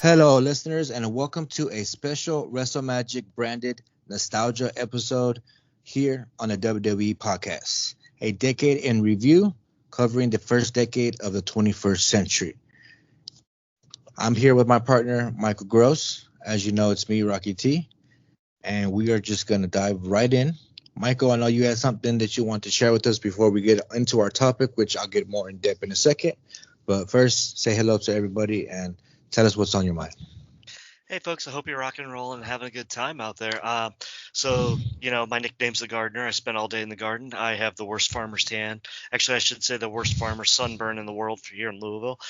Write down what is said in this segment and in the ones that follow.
Hello, listeners, and welcome to a special WrestleMagic branded nostalgia episode here on the WWE podcast. A decade in review covering the first decade of the 21st century. I'm here with my partner, Michael Gross. As you know, it's me, Rocky T, and we are just going to dive right in. Michael, I know you had something that you want to share with us before we get into our topic, which I'll get more in depth in a second. But first, say hello to everybody and tell us what's on your mind. Hey folks, I hope you're rocking and rolling and having a good time out there. My nickname's the gardener. I spend all day in the garden. I have the worst farmer's tan. Actually, I should say the worst farmer's sunburn in the world for here in Louisville.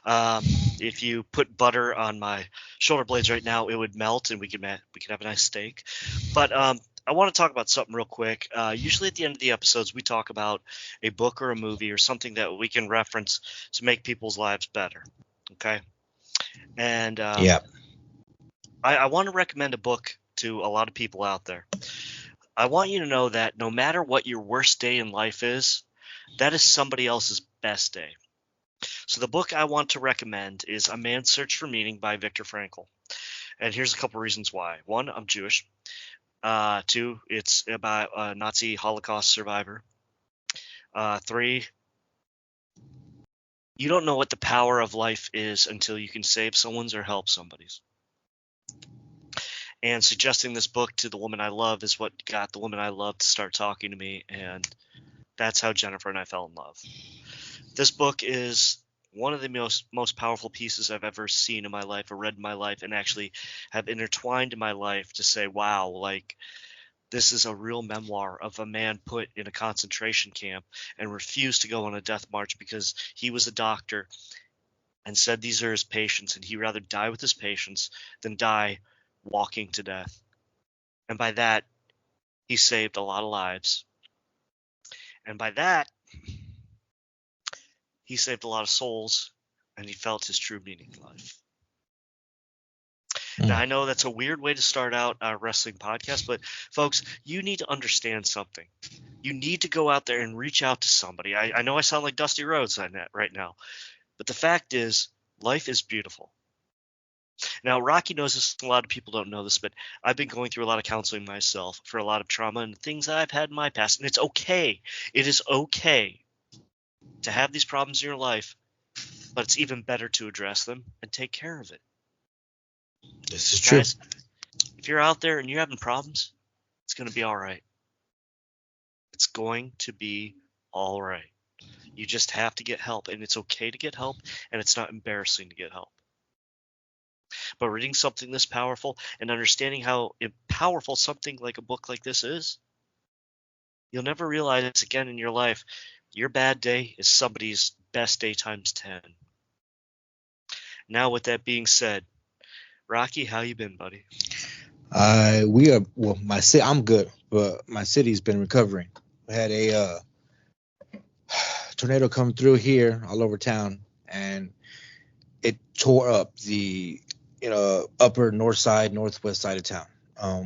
If you put butter on my shoulder blades right now, it would melt and we could have a nice steak. But I want to talk about something real quick. Usually at the end of the episodes, we talk about a book or a movie or something that we can reference to make people's lives better. Okay. And Yeah. I want to recommend a book to a lot of people out there. I want you to know that no matter what your worst day in life is, that is somebody else's best day. So the book I want to recommend is A Man's Search for Meaning by Viktor Frankl. And here's a couple reasons why. One, I'm Jewish. Two, it's about a Nazi Holocaust survivor. Three, you don't know what the power of life is until you can save someone's or help somebody's. And suggesting this book to the woman I love is what got the woman I love to start talking to me, and that's how Jennifer and I fell in love. This book is one of the most powerful pieces I've ever seen in my life or read in my life, and actually have intertwined in my life to say, wow, like this is a real memoir of a man put in a concentration camp and refused to go on a death march because he was a doctor and said these are his patients, and he'd rather die with his patients than die walking to death. And by that, he saved a lot of lives. And by that, he saved a lot of souls, and he felt his true meaning in life. Now, I know that's a weird way to start out a wrestling podcast, but folks, you need to understand something. You need to go out there and reach out to somebody. I know I sound like Dusty Rhodes on that right now, but the fact is, life is beautiful. Now, Rocky knows this. A lot of people don't know this, but I've been going through a lot of counseling myself for a lot of trauma and things that I've had in my past. And it's okay. It is okay to have these problems in your life, but it's even better to address them and take care of it. This is true. Guys, if you're out there and you're having problems, it's going to be all right. It's going to be all right. You just have to get help, and it's okay to get help, and it's not embarrassing to get help. But reading something this powerful and understanding how powerful something like a book like this is, you'll never realize again in your life, your bad day is somebody's best day times 10. Now, with that being said, Rocky, how you been, buddy? I'm good, but my city's been recovering. We had a tornado come through here all over town, and it tore up the upper north side, northwest side of town.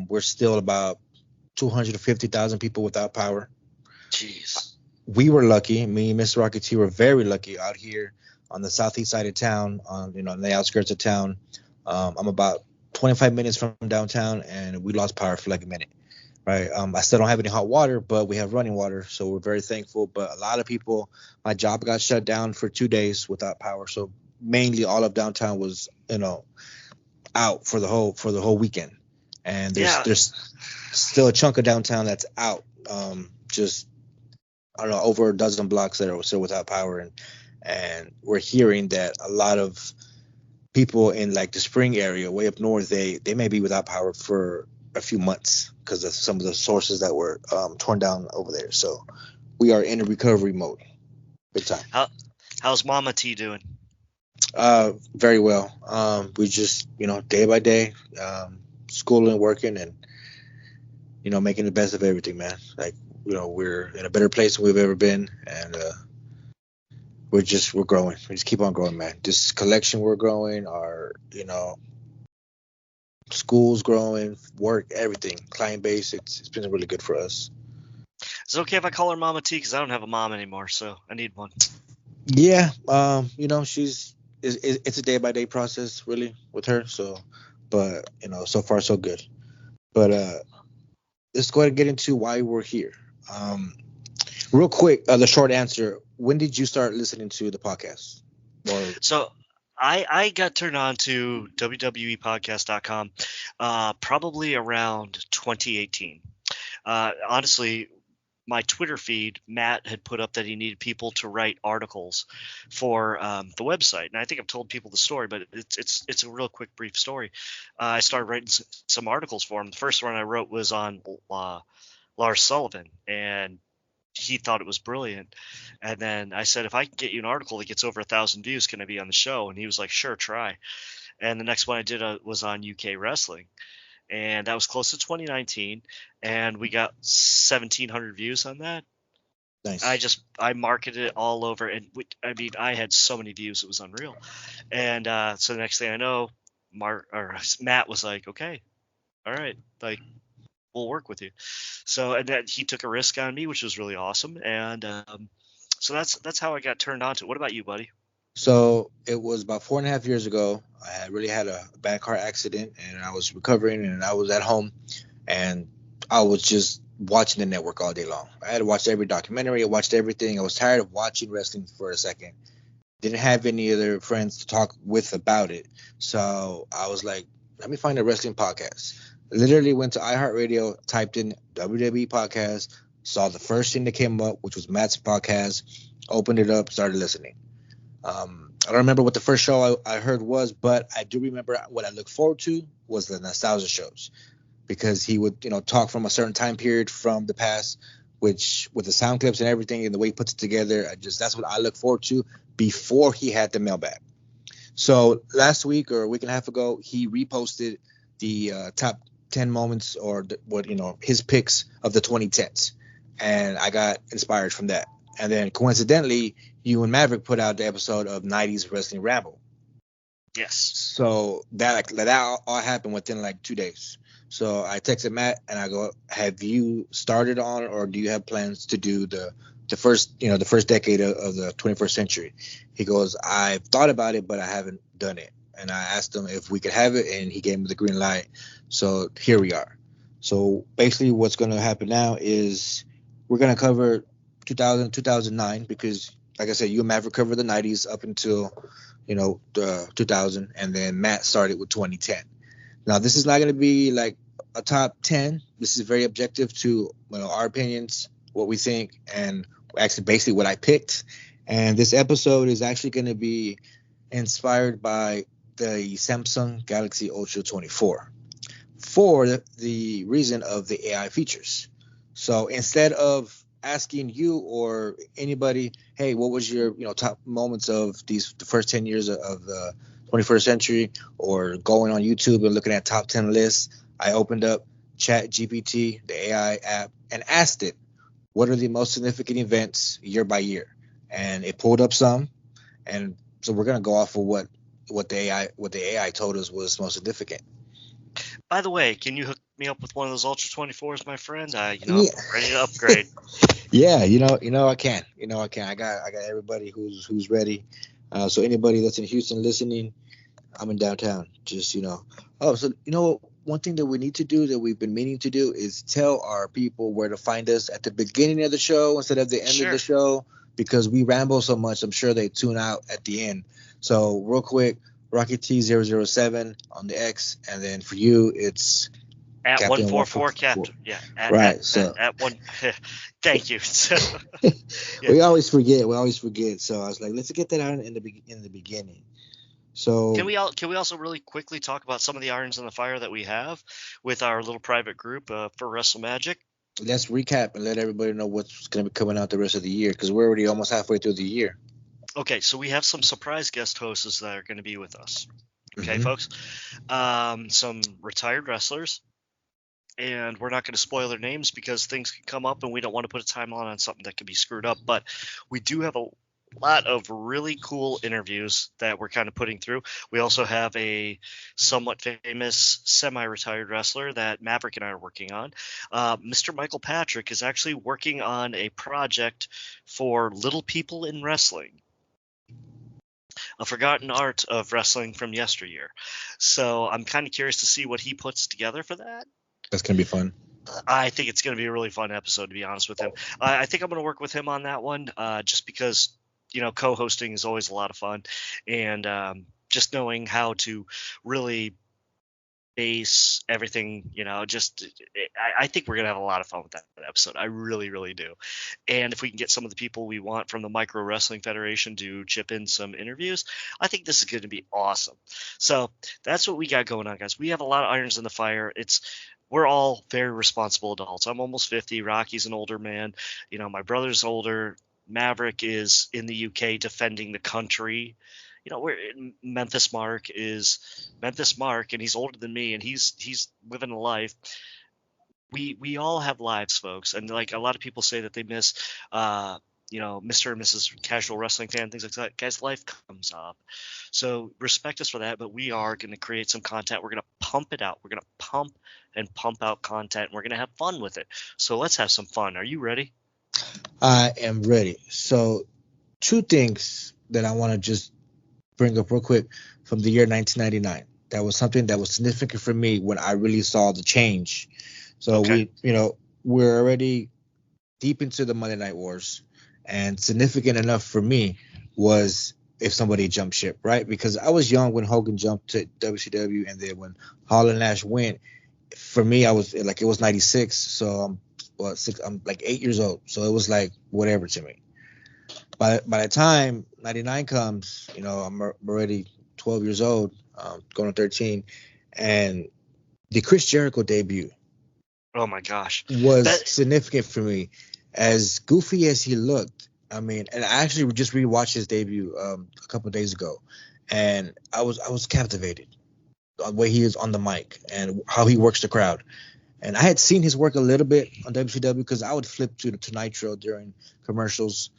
We're still about 250,000 people without power. Jeez. We were lucky. Me and Mr. Rocket T were very lucky out here on the southeast side of town, on the outskirts of town. I'm about 25 minutes from downtown, and we lost power for like a minute. Right. I still don't have any hot water, but we have running water, so we're very thankful. But a lot of people, my job got shut down for 2 days without power. So mainly all of downtown was, out for the whole weekend. And there's still a chunk of downtown that's out. Just I don't know, over a dozen blocks that are still without power, and we're hearing that a lot of people in like the Spring area, way up north, they may be without power for a few months because of some of the sources that were torn down over there. So we are in a recovery mode, big time. How's Mama T doing? Very well. We just day by day, schooling, working, and making the best of everything, man. Like we're in a better place than we've ever been, and we're growing. We just keep on growing, man. This collection, we're growing. Our school's growing, work, everything, client base. It's been really good for us. Is it okay if I call her Mama T? Because I don't have a mom anymore, so I need one. Yeah, she's it's a day by day process really with her. So, but so far so good. But let's go ahead and get into why we're here. Real quick, the short answer: when did you start listening to the podcast? So I got turned on to WWEpodcast.com probably around 2018. Honestly, my Twitter feed, Matt had put up that he needed people to write articles for the website, and I think I've told people the story, but it's a real quick, brief story. I started writing some articles for him. The first one I wrote was on Lars Sullivan, and he thought it was brilliant. And then I said, if I can get you an article that gets over 1,000 views, can I be on the show? And he was like, sure, try. And the next one I did was on UK wrestling. And that was close to 2019. And we got 1,700 views on that. Nice. I marketed it all over. And I had so many views. It was unreal. And so the next thing I know, Matt was like, okay, all right. Like, we'll work with you. So, and then he took a risk on me, which was really awesome. And so that's how I got turned on to it. What about you, buddy? So it was about 4.5 years ago. I had really had a bad car accident, and I was recovering, and I was at home, and I was just watching the network all day long. I had watched every documentary. I watched everything. I was tired of watching wrestling for a second. Didn't have any other friends to talk with about it. So I was like, let me find a wrestling podcast. Literally went to iHeartRadio, typed in WWE podcast, saw the first thing that came up, which was Matt's podcast, opened it up, started listening. I don't remember what the first show I heard was, but I do remember what I looked forward to was the nostalgia shows, because he would, talk from a certain time period from the past, which with the sound clips and everything and the way he puts it together, that's what I look forward to before he had the mailbag. So last week or a week and a half ago, he reposted the top 10 moments or his picks of the 2010s, and I got inspired from that. And then coincidentally, you and Maverick put out the episode of 90s Wrestling Ramble. Yes. So that all happened within like 2 days. So I texted Matt and I go, have you started on, or do you have plans to do the first decade of the 21st century? He goes, I've thought about it, but I haven't done it. And I asked him if we could have it, and he gave me the green light. So here we are. So basically what's going to happen now is we're going to cover 2000, 2009, because like I said, you and Maverick covered the 90s up until, the 2000, and then Matt started with 2010. Now, this is not going to be like a top 10. This is very objective to our opinions, what we think, and actually basically what I picked. And this episode is actually going to be inspired by the Samsung Galaxy Ultra 24 for the reason of the AI features. So instead of asking you or anybody, hey, what was your top moments of the first 10 years of the 21st century, or going on YouTube and looking at top 10 lists, I opened up Chat GPT, the AI app, and asked it, what are the most significant events year by year? And it pulled up some, and so we're gonna go off of what the AI told us was most significant. By the way, can you hook me up with one of those Ultra 24s, my friend? Yeah. I'm ready to upgrade. Yeah, I can. I got everybody who's ready. So anybody that's in Houston listening, I'm in downtown. Just one thing that we need to do that we've been meaning to do is tell our people where to find us at the beginning of the show instead of the end of the show, because we ramble so much. I'm sure they tune out at the end. So real quick, Rocky T007 on the X, and then for you it's at Captain 144 Captain. Yeah. At one. Thank you. Yeah. We always forget. So I was like, let's get that out in the beginning. So can we also really quickly talk about some of the irons in the fire that we have with our little private group for WrestleMagic? Let's recap and let everybody know what's going to be coming out the rest of the year, because we're already almost halfway through the year. Okay, so we have some surprise guest hosts that are going to be with us. Okay, Mm-hmm. folks. Some retired wrestlers, and we're not going to spoil their names because things can come up and we don't want to put a timeline on something that could be screwed up. But we do have a lot of really cool interviews that we're kind of putting through. We also have a somewhat famous semi-retired wrestler that Maverick and I are working on. Mr. Michael Patrick is actually working on a project for little people in wrestling. a forgotten art of wrestling from yesteryear. So I'm kind of curious to see what he puts together for that. That's gonna be fun. I think it's going to be a really fun episode, to be honest with him. I think I'm going to work with him on that one, just because, co-hosting is always a lot of fun, and just knowing how to really base everything, I think we're going to have a lot of fun with that episode. I really, really do. And if we can get some of the people we want from the Micro Wrestling Federation to chip in some interviews, I think this is going to be awesome. So that's what we got going on, guys. We have a lot of irons in the fire. We're all very responsible adults. I'm almost 50. Rocky's an older man. My brother's older. Maverick is in the UK defending the country. We're Memphis Mark, and he's older than me, and he's living a life. We all have lives, folks, and like a lot of people say that they miss, Mr. and Mrs. Casual Wrestling Fan, things like that. Guys, life comes up. So respect us for that, but we are going to create some content. We're going to pump it out. We're going to pump out content, and we're going to have fun with it. So let's have some fun. Are you ready? I am ready. So 2 things that I want to just bring up real quick from the year 1999. That was something that was significant for me when I really saw the change. So Okay. we're already deep into the Monday Night Wars, and significant enough for me was if somebody jumped ship, right? Because I was young when Hogan jumped to WCW, and then when Hall and Nash went, for me, I was like, it was 96, so I'm like 8 years old, so it was like whatever to me. By the time 99 comes, I'm already 12 years old, going on 13, and the Chris Jericho debut. Oh my gosh, was significant for me. As goofy as he looked, and I actually just rewatched his debut a couple of days ago, and I was captivated the way he is on the mic and how he works the crowd. And I had seen his work a little bit on WCW because I would flip to Nitro during commercials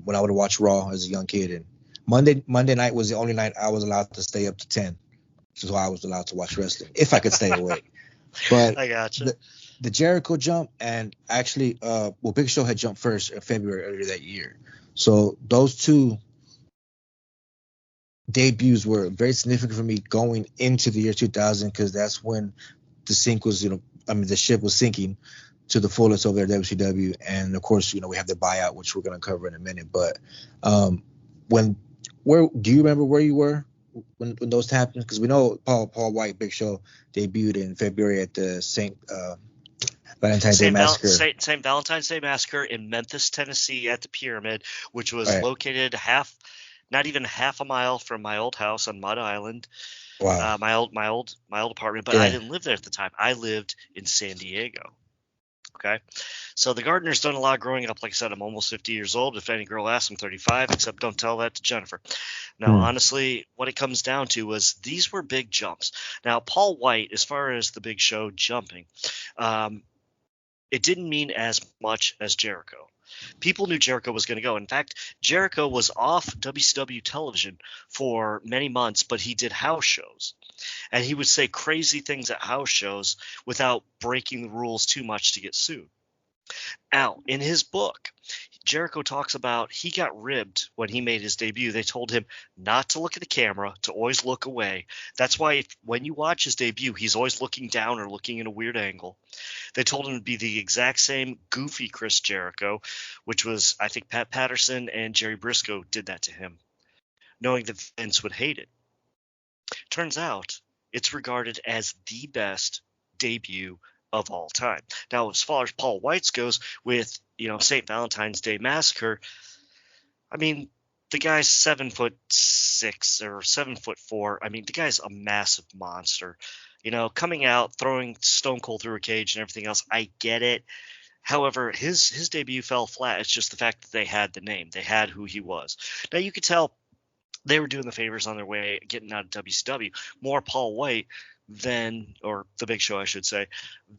when I would watch Raw as a young kid. And Monday night was the only night I was allowed to stay up to 10, so I was allowed to watch wrestling if I could stay awake. But I gotcha. The Jericho jump, and actually, Big Show had jumped first in February earlier that year. So those 2 debuts were very significant for me going into the year 2000, because that's when the sink was, the ship was sinking to the fullest over at WCW. And of course, we have the buyout, which we're going to cover in a minute. But do you remember where you were when those happened? Because we know Paul White, Big Show, debuted in February at the St. Valentine's Day Massacre. St. Valentine's Day Massacre in Memphis, Tennessee, at the Pyramid, which was located not even half a mile from my old house on Mud Island. Wow. My old apartment, but I didn't live there at the time. I lived in San Diego. Okay. So the Gardener's done a lot growing up. Like I said, I'm almost 50 years old. If any girl asks, I'm 35, except don't tell that to Jennifer. Now, honestly, what it comes down to was these were big jumps. Now, Paul White, as far as the Big Show jumping, it didn't mean as much as Jericho. People knew Jericho was going to go. In fact, Jericho was off WCW television for many months, but he did house shows. And he would say crazy things at house shows without breaking the rules too much to get sued. Now, in his book, Jericho talks about he got ribbed when he made his debut. They told him not to look at the camera, to always look away. That's why when you watch his debut, he's always looking down or looking in a weird angle. They told him to be the exact same goofy Chris Jericho, which was, I think, Pat Patterson and Jerry Briscoe did that to him, knowing that Vince would hate it. Turns out it's regarded as the best debut of all time. Now, as far as Paul White's goes with, St. Valentine's Day Massacre, the guy's 7'6" or 7'4". The guy's a massive monster. Coming out, throwing Stone Cold through a cage and everything else, I get it. However, his debut fell flat. It's just the fact that they had the name. They had who he was. Now, you could tell they were doing the favors on their way getting out of WCW. More Paul White or the Big Show, I should say,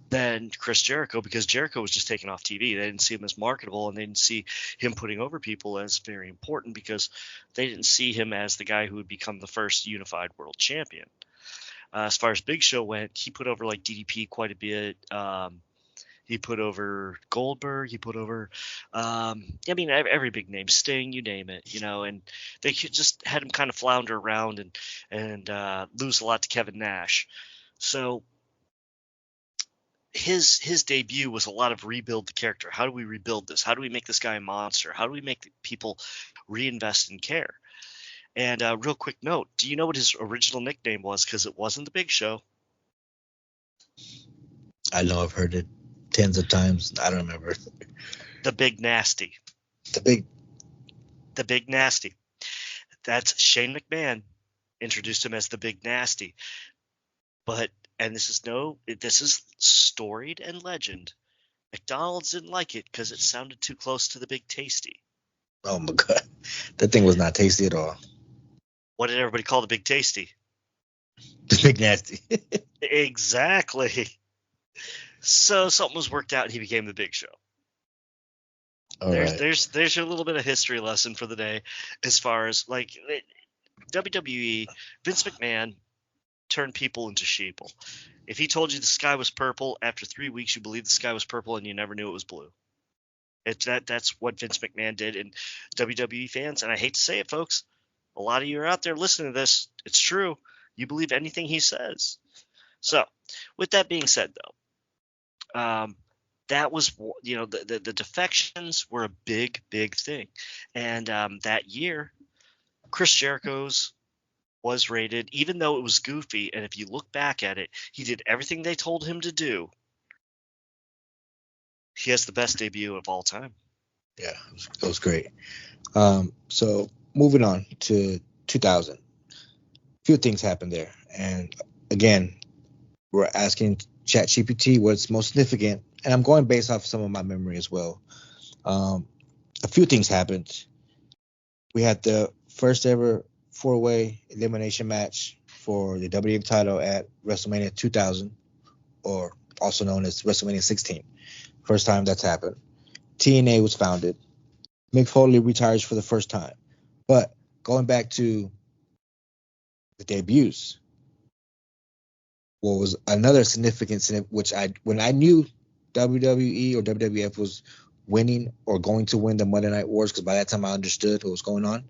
than Chris Jericho, because Jericho was just taken off TV. They didn't see him as marketable, and they didn't see him putting over people as very important, because they didn't see him as the guy who would become the first unified world champion. As far as Big Show went, he put over like DDP quite a bit. He put over Goldberg. He put over, I mean, every big name, Sting, you name it, and they just had him kind of flounder around and lose a lot to Kevin Nash. So his debut was a lot of rebuild the character. How do we rebuild this? How do we make this guy a monster? How do we make people reinvest and care? And real quick note, do you know what his original nickname was? Because it wasn't the Big Show. I know I've heard it tens of times. I don't remember. The Big Nasty. The Big Nasty. That's Shane McMahon introduced him as the Big Nasty. And this is storied and legend. McDonald's didn't like it because it sounded too close to the Big Tasty. Oh my God. That thing was not tasty at all. What did everybody call the Big Tasty? The Big Nasty. Exactly. So something was worked out and he became the Big Show. There's your little bit of history lesson for the day, as far as like WWE. Vince McMahon turned people into sheeple. If he told you the sky was purple, after 3 weeks you believed the sky was purple and you never knew it was blue. That's what Vince McMahon did. And WWE fans, and I hate to say it, folks, a lot of you are out there listening to this. It's true. You believe anything he says. So, with that being said, though, that was, the defections were a big, big thing. And that year, Chris Jericho's was rated, even though it was goofy, and if you look back at it, he did everything they told him to do. He has the best debut of all time. Yeah, it was great. So moving on to 2000, a few things happened there. And again, we're asking ChatGPT what's most significant, and I'm going based off some of my memory as well. A few things happened. We had the first ever 4-way elimination match for the WWE title at WrestleMania 2000, or also known as WrestleMania 16. First time that's happened. TNA was founded. Mick Foley retires for the first time. But going back to the debuts, what was another significance in it, when I knew WWE or WWF was winning or going to win the Monday Night Wars, because by that time I understood what was going on,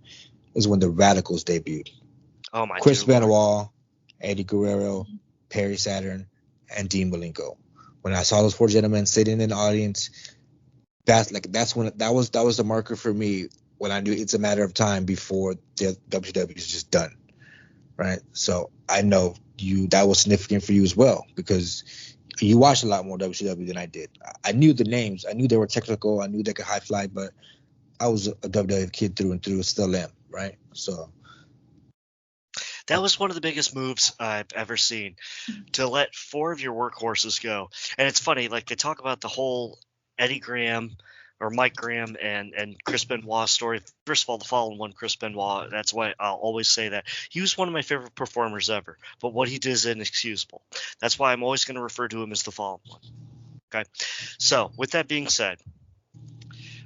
is when the Radicals debuted. Oh my! Chris Benoit, Eddie Guerrero, Perry Saturn, and Dean Malenko. When I saw those four gentlemen sitting in the audience, that was the marker for me when I knew it's a matter of time before the WWE is just done, right? So I know that was significant for you as well, because you watched a lot more WCW than I did. I knew the names, I knew they were technical, I knew they could high fly, but I was a WWF kid through and through, still am, right? So that was one of the biggest moves I've ever seen, to let four of your workhorses go. And it's funny, like they talk about the whole Eddie Graham or Mike Graham and Chris Benoit story. First of all, the Fallen One, Chris Benoit, that's why I'll always say that. He was one of my favorite performers ever, but what he did is inexcusable. That's why I'm always going to refer to him as the Fallen One. Okay? So, with that being said,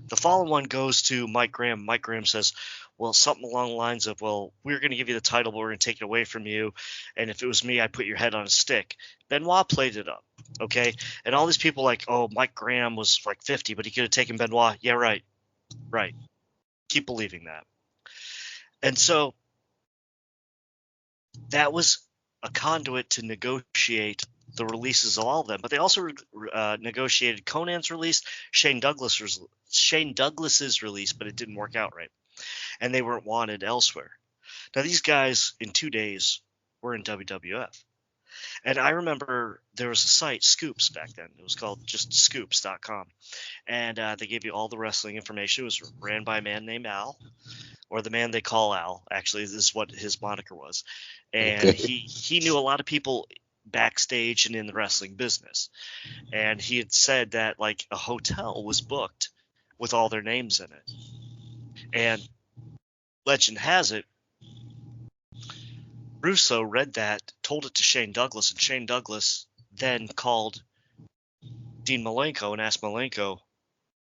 the Fallen One goes to Mike Graham. Mike Graham says, well, something along the lines of, well, we're going to give you the title, but we're going to take it away from you. And if it was me, I'd put your head on a stick. Benoit played it up, okay? And all these people like, oh, Mike Graham was like 50, but he could have taken Benoit. Yeah, right. Right. Keep believing that. And so that was a conduit to negotiate the releases of all of them. But they also negotiated Conan's release, Shane Douglas's release, but it didn't work out right. And they weren't wanted elsewhere. Now, these guys in 2 days were in WWF. And I remember there was a site, Scoops, back then. It was called just scoops.com. And they gave you all the wrestling information. It was ran by a man named Al, or the man they call Al. Actually, this is what his moniker was. And he knew a lot of people backstage and in the wrestling business. And he had said that like a hotel was booked with all their names in it. And legend has it, Russo read that, told it to Shane Douglas, and Shane Douglas then called Dean Malenko and asked Malenko,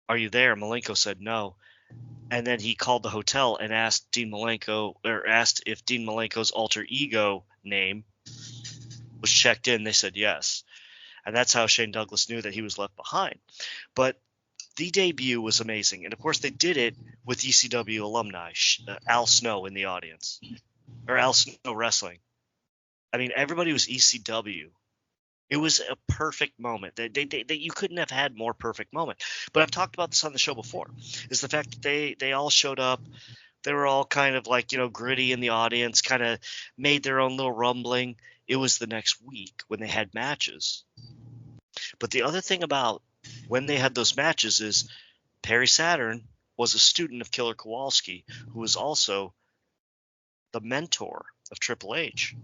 are you there? Malenko said no. And then he called the hotel and asked if Dean Malenko's alter ego name was checked in. They said yes. And that's how Shane Douglas knew that he was left behind. But the debut was amazing. And, of course, they did it with ECW alumni, Al Snow in the audience. Or Al Snow Wrestling. I mean, everybody was ECW. It was a perfect moment. That you couldn't have had more perfect moment. But I've talked about this on the show before, is the fact that they all showed up. They were all kind of like, gritty in the audience, kind of made their own little rumbling. It was the next week when they had matches. But the other thing about when they had those matches is Perry Saturn was a student of Killer Kowalski, who was also the mentor of Triple H.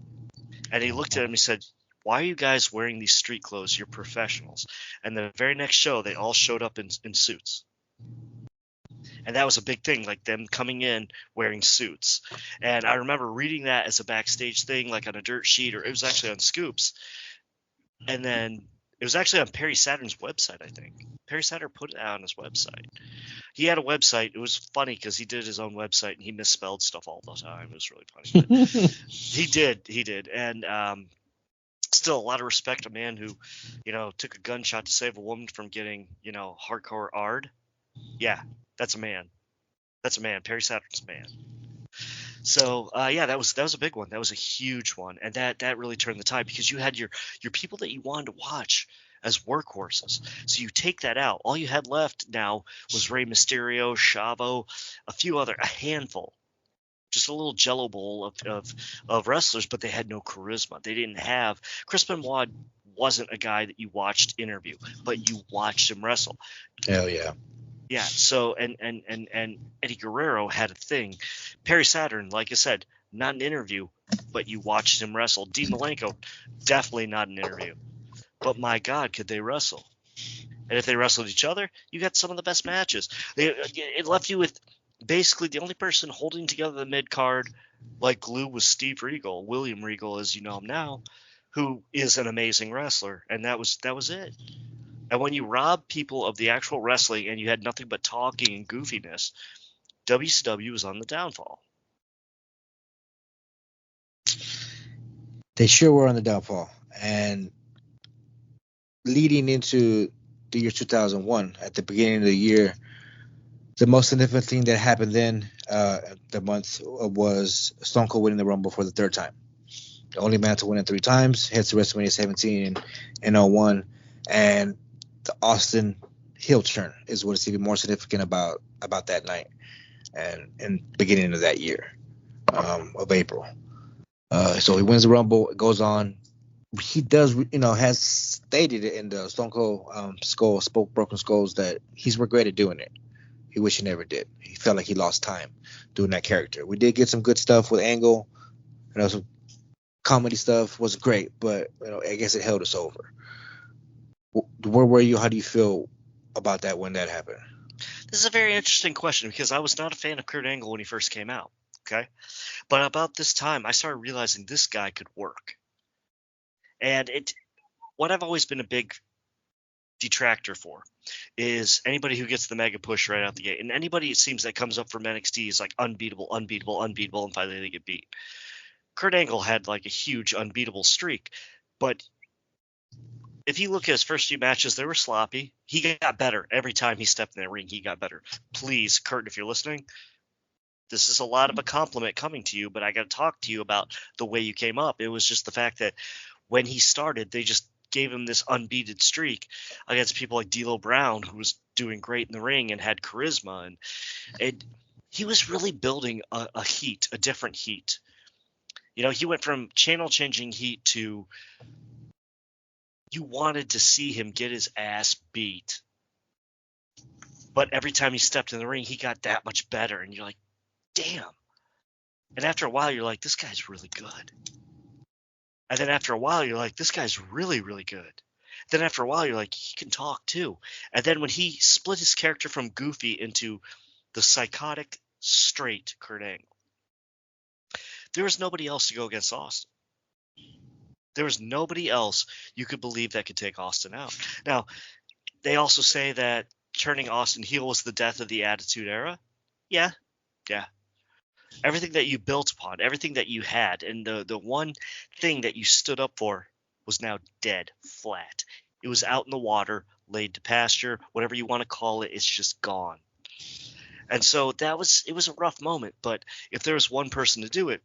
And he looked at him and he said, "Why are you guys wearing these street clothes? You're professionals." And the very next show, they all showed up in suits. And that was a big thing, like them coming in wearing suits. And I remember reading that as a backstage thing, like on a dirt sheet, or it was actually on Scoops. And then it was actually on Perry Saturn's website, I think. Perry Saturn put it out on his website. He had a website. It was funny because he did his own website and he misspelled stuff all the time. It was really funny. But he did. And still a lot of respect, a man who, took a gunshot to save a woman from getting, hardcore ARD. Yeah, that's a man. That's a man. Perry Saturn's a man. So that was a big one. That was a huge one, and that really turned the tide because you had your people that you wanted to watch as workhorses. So you take that out. All you had left now was Rey Mysterio, Chavo, a handful. Just a little jello bowl of wrestlers, but they had no charisma. They didn't have – Chris Benoit wasn't a guy that you watched interview, but you watched him wrestle. Hell yeah. Yeah, so and Eddie Guerrero had a thing. Perry Saturn, like I said, not an interview, but you watched him wrestle. Dean Malenko, definitely not an interview. But my God, could they wrestle? And if they wrestled each other, you got some of the best matches. It left you with – basically, the only person holding together the mid card like glue was Steve Regal, William Regal, as you know him now, who is an amazing wrestler, and that was it. And when you rob people of the actual wrestling and you had nothing but talking and goofiness, WCW was on the downfall. They sure were on the downfall, and leading into the year 2001, at the beginning of the year. The most significant thing that happened then, the month, was Stone Cold winning the Rumble for the third time. The only man to win it 3 times, heads to WrestleMania 17 and 01. And the Austin heel turn is what is even more significant about that night and beginning of that year of April. So he wins the Rumble. It goes on. He does, has stated it in the Stone Cold Broken Skulls that he's regretted doing it. He wished he never did. He felt like he lost time doing that character. We did get some good stuff with Angle, some comedy stuff was great, but I guess it held us over. Where were you? How do you feel about that when that happened? This is a very interesting question because I was not a fan of Kurt Angle when he first came out. Okay, but about this time, I started realizing this guy could work, and what I've always been a big detractor for is anybody who gets the mega push right out the gate, and anybody it seems that comes up from NXT is like unbeatable, and finally they get beat. Kurt Angle had like a huge unbeatable streak, but if you look at his first few matches, they were sloppy. He got better every time he stepped in that ring. He got better. Please, Kurt, if you're listening, this is a lot of a compliment coming to you, but I got to talk to you about the way you came up. It was just the fact that when he started, they just gave him this unbeaten streak against people like D'Lo Brown, who was doing great in the ring and had charisma, and he was really building a different heat. He went from channel changing heat to you wanted to see him get his ass beat, but every time he stepped in the ring, he got that much better, and you're like, damn. And after a while, you're like, this guy's really good. And then after a while, you're like, this guy's really, really good. Then after a while, you're like, he can talk too. And then when he split his character from goofy into the psychotic, straight Kurt Angle, there was nobody else to go against Austin. There was nobody else you could believe that could take Austin out. Now, they also say that turning Austin heel was the death of the Attitude Era. Yeah. Everything that you built upon, everything that you had, and the one thing that you stood up for was now dead flat. It was out in the water, laid to pasture, whatever you want to call it. It's just gone. And so it was a rough moment. But if there was one person to do it,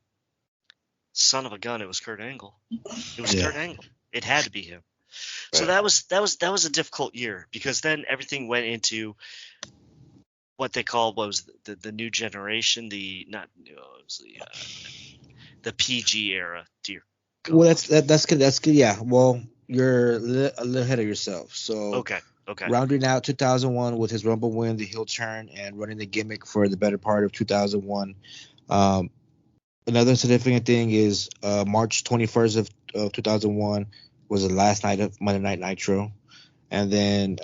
son of a gun, it was Kurt Angle. It was Kurt Angle. It had to be him. So that was a difficult year, because then everything went into what they called, what was the new generation, the PG era. Dear God. Well, that's good. That's good. Yeah. Well, you're a little ahead of yourself. So Okay. Rounding out 2001 with his Rumble win, the heel turn, and running the gimmick for the better part of 2001. Another significant thing is March 21st of 2001 was the last night of Monday Night Nitro. And then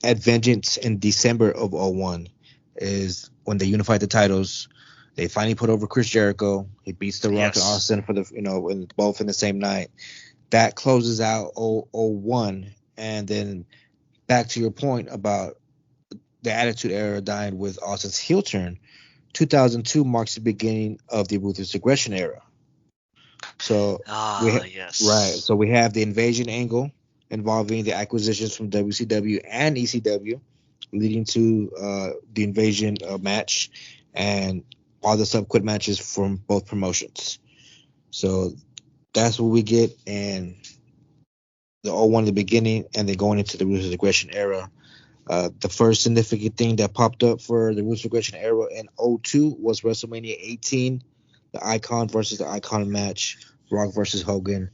at Vengeance in December of 01 is when they unified the titles. They finally put over Chris Jericho. He beats The Rock and Austin for both in the same night. That closes out 01. And then back to your point about the Attitude Era dying with Austin's heel turn, 2002 marks the beginning of the Ruthless Aggression Era. So So we have the invasion angle involving the acquisitions from WCW and ECW, leading to the invasion match and all the subquit matches from both promotions. So that's what we get in the 01 at the beginning, and then going into the Ruthless Aggression Era. The first significant thing that popped up for the Ruthless Aggression Era in 02 was WrestleMania 18, the Icon versus the Icon match, Rock versus Hogan,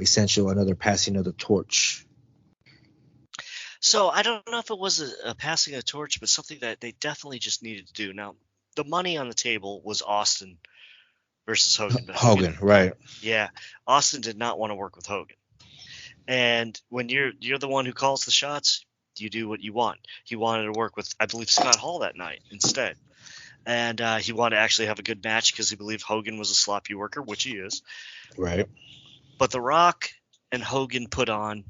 essential, another passing of the torch. So I don't know if it was a passing of the torch, but something that they definitely just needed to do. Now, the money on the table was Austin versus Hogan. Hogan, right. Yeah, Austin did not want to work with Hogan. And when you're the one who calls the shots, you do what you want. He wanted to work with, I believe, Scott Hall that night instead. And he wanted to actually have a good match because he believed Hogan was a sloppy worker, which he is. Right. But The Rock and Hogan put on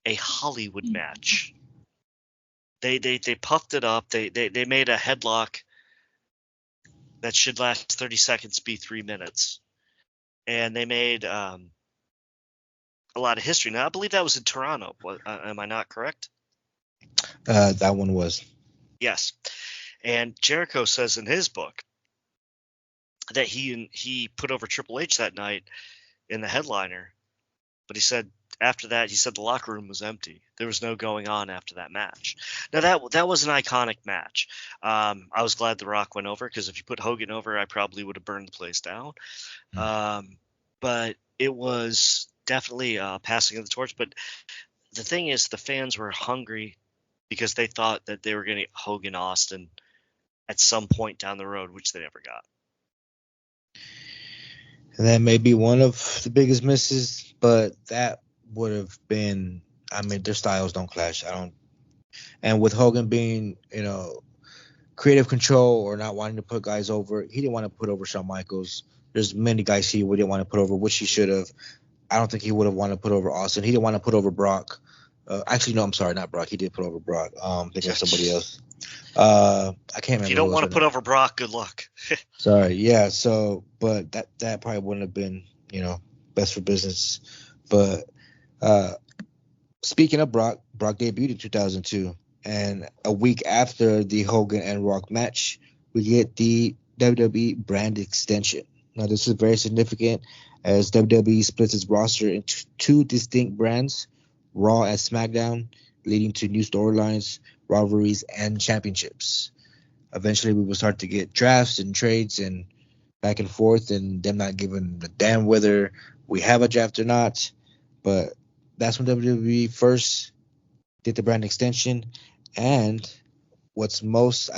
a Hollywood match. They puffed it up. They made a headlock that should last 30 seconds be 3 minutes. And they made a lot of history. Now, I believe that was in Toronto. Am I not correct? That one was. Yes. And Jericho says in his book that he put over Triple H that night in the headliner, but he said after that, the locker room was empty. There was no going on after that match. Now that was an iconic match. I was glad The Rock went over, because if you put Hogan over, I probably would have burned the place down. But it was definitely passing of the torch. But the thing is, the fans were hungry because they thought that they were going to get Hogan Austin at some point down the road, which they never got. And that may be one of the biggest misses, but that would have been, their styles don't clash. And with Hogan being, creative control or not wanting to put guys over, he didn't want to put over Shawn Michaels. There's many guys he didn't want to put over, which he should have. I don't think he would have wanted to put over Austin. He didn't want to put over Brock. Actually, no, I'm sorry, not Brock. He did put over Brock. I think that's somebody else. I can't remember. If you don't want to put over Brock, good luck. Sorry, yeah. So, but that probably wouldn't have been, best for business. But speaking of Brock debuted in 2002, and a week after the Hogan and Rock match, we get the WWE brand extension. Now, this is very significant as WWE splits its roster into two distinct brands, Raw and SmackDown, leading to new storylines, rivalries, and championships. Eventually, we will start to get drafts and trades and back and forth, and them not giving a damn whether we have a draft or not. But that's when WWE first did the brand extension. And what was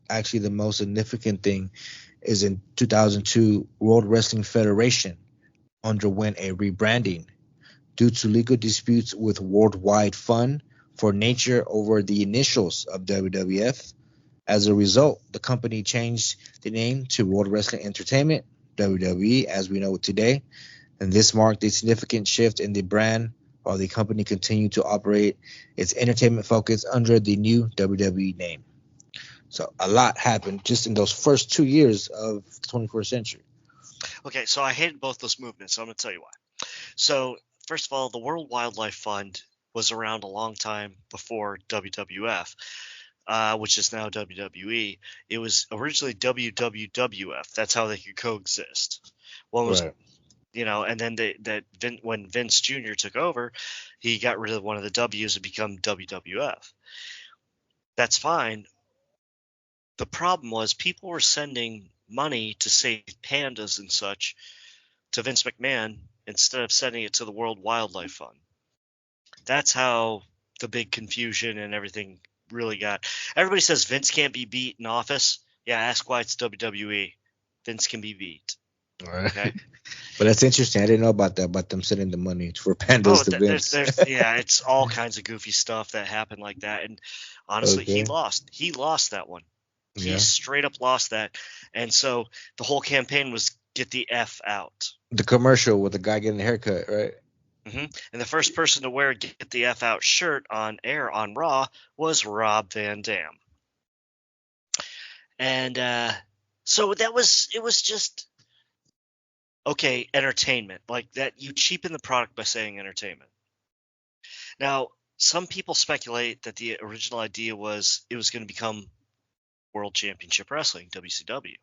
actually the most significant thing is in 2002, World Wrestling Federation underwent a rebranding due to legal disputes with Worldwide Fund for Nature over the initials of WWF. As a result, the company changed the name to World Wrestling Entertainment, WWE, as we know it today. And this marked a significant shift in the brand, while the company continued to operate its entertainment focus under the new WWE name. So a lot happened just in those first 2 years of the 21st century. Okay, so I hated both those movements, so I'm going to tell you why. So first of all, the World Wildlife Fund was around a long time before WWF, which is now WWE. It was originally WWWF. That's how they could coexist. One was, Right. and then when Vince Jr. took over, he got rid of one of the W's and become WWF. That's fine. The problem was people were sending money to save pandas and such to Vince McMahon instead of sending it to the World Wildlife Fund. That's how the big confusion and everything really got. Everybody says Vince can't be beat in office. Yeah, ask why it's WWE. Vince can be beat. All right. Okay. But that's interesting. I didn't know about that, about them sending the money for pandas to Vince. Yeah, it's all kinds of goofy stuff that happened like that. And honestly, Okay. he lost. He lost that one. He Yeah. straight up lost that. And so the whole campaign was get the F out. The commercial with the guy getting a haircut, right? And the first person to wear a get the F out shirt on air on Raw was Rob Van Dam. And so it was just, okay, entertainment. Like that, you cheapen the product by saying entertainment. Now, some people speculate that the original idea was it was going to become World Championship Wrestling, WCW.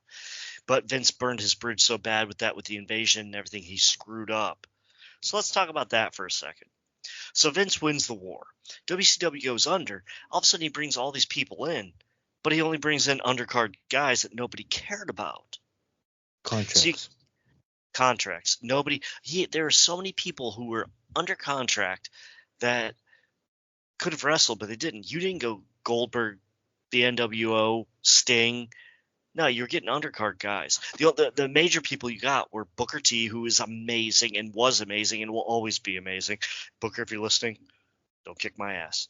But Vince burned his bridge so bad with the invasion and everything, he screwed up. So let's talk about that for a second. So Vince wins the war. WCW goes under. All of a sudden he brings all these people in, but he only brings in undercard guys that nobody cared about. Contracts. Contracts. There are so many people who were under contract that could have wrestled, but they didn't. You didn't go Goldberg, the NWO, Sting. No, you're getting undercard guys. The major people you got were Booker T, who is amazing and was amazing and will always be amazing. Booker, if you're listening, don't kick my ass.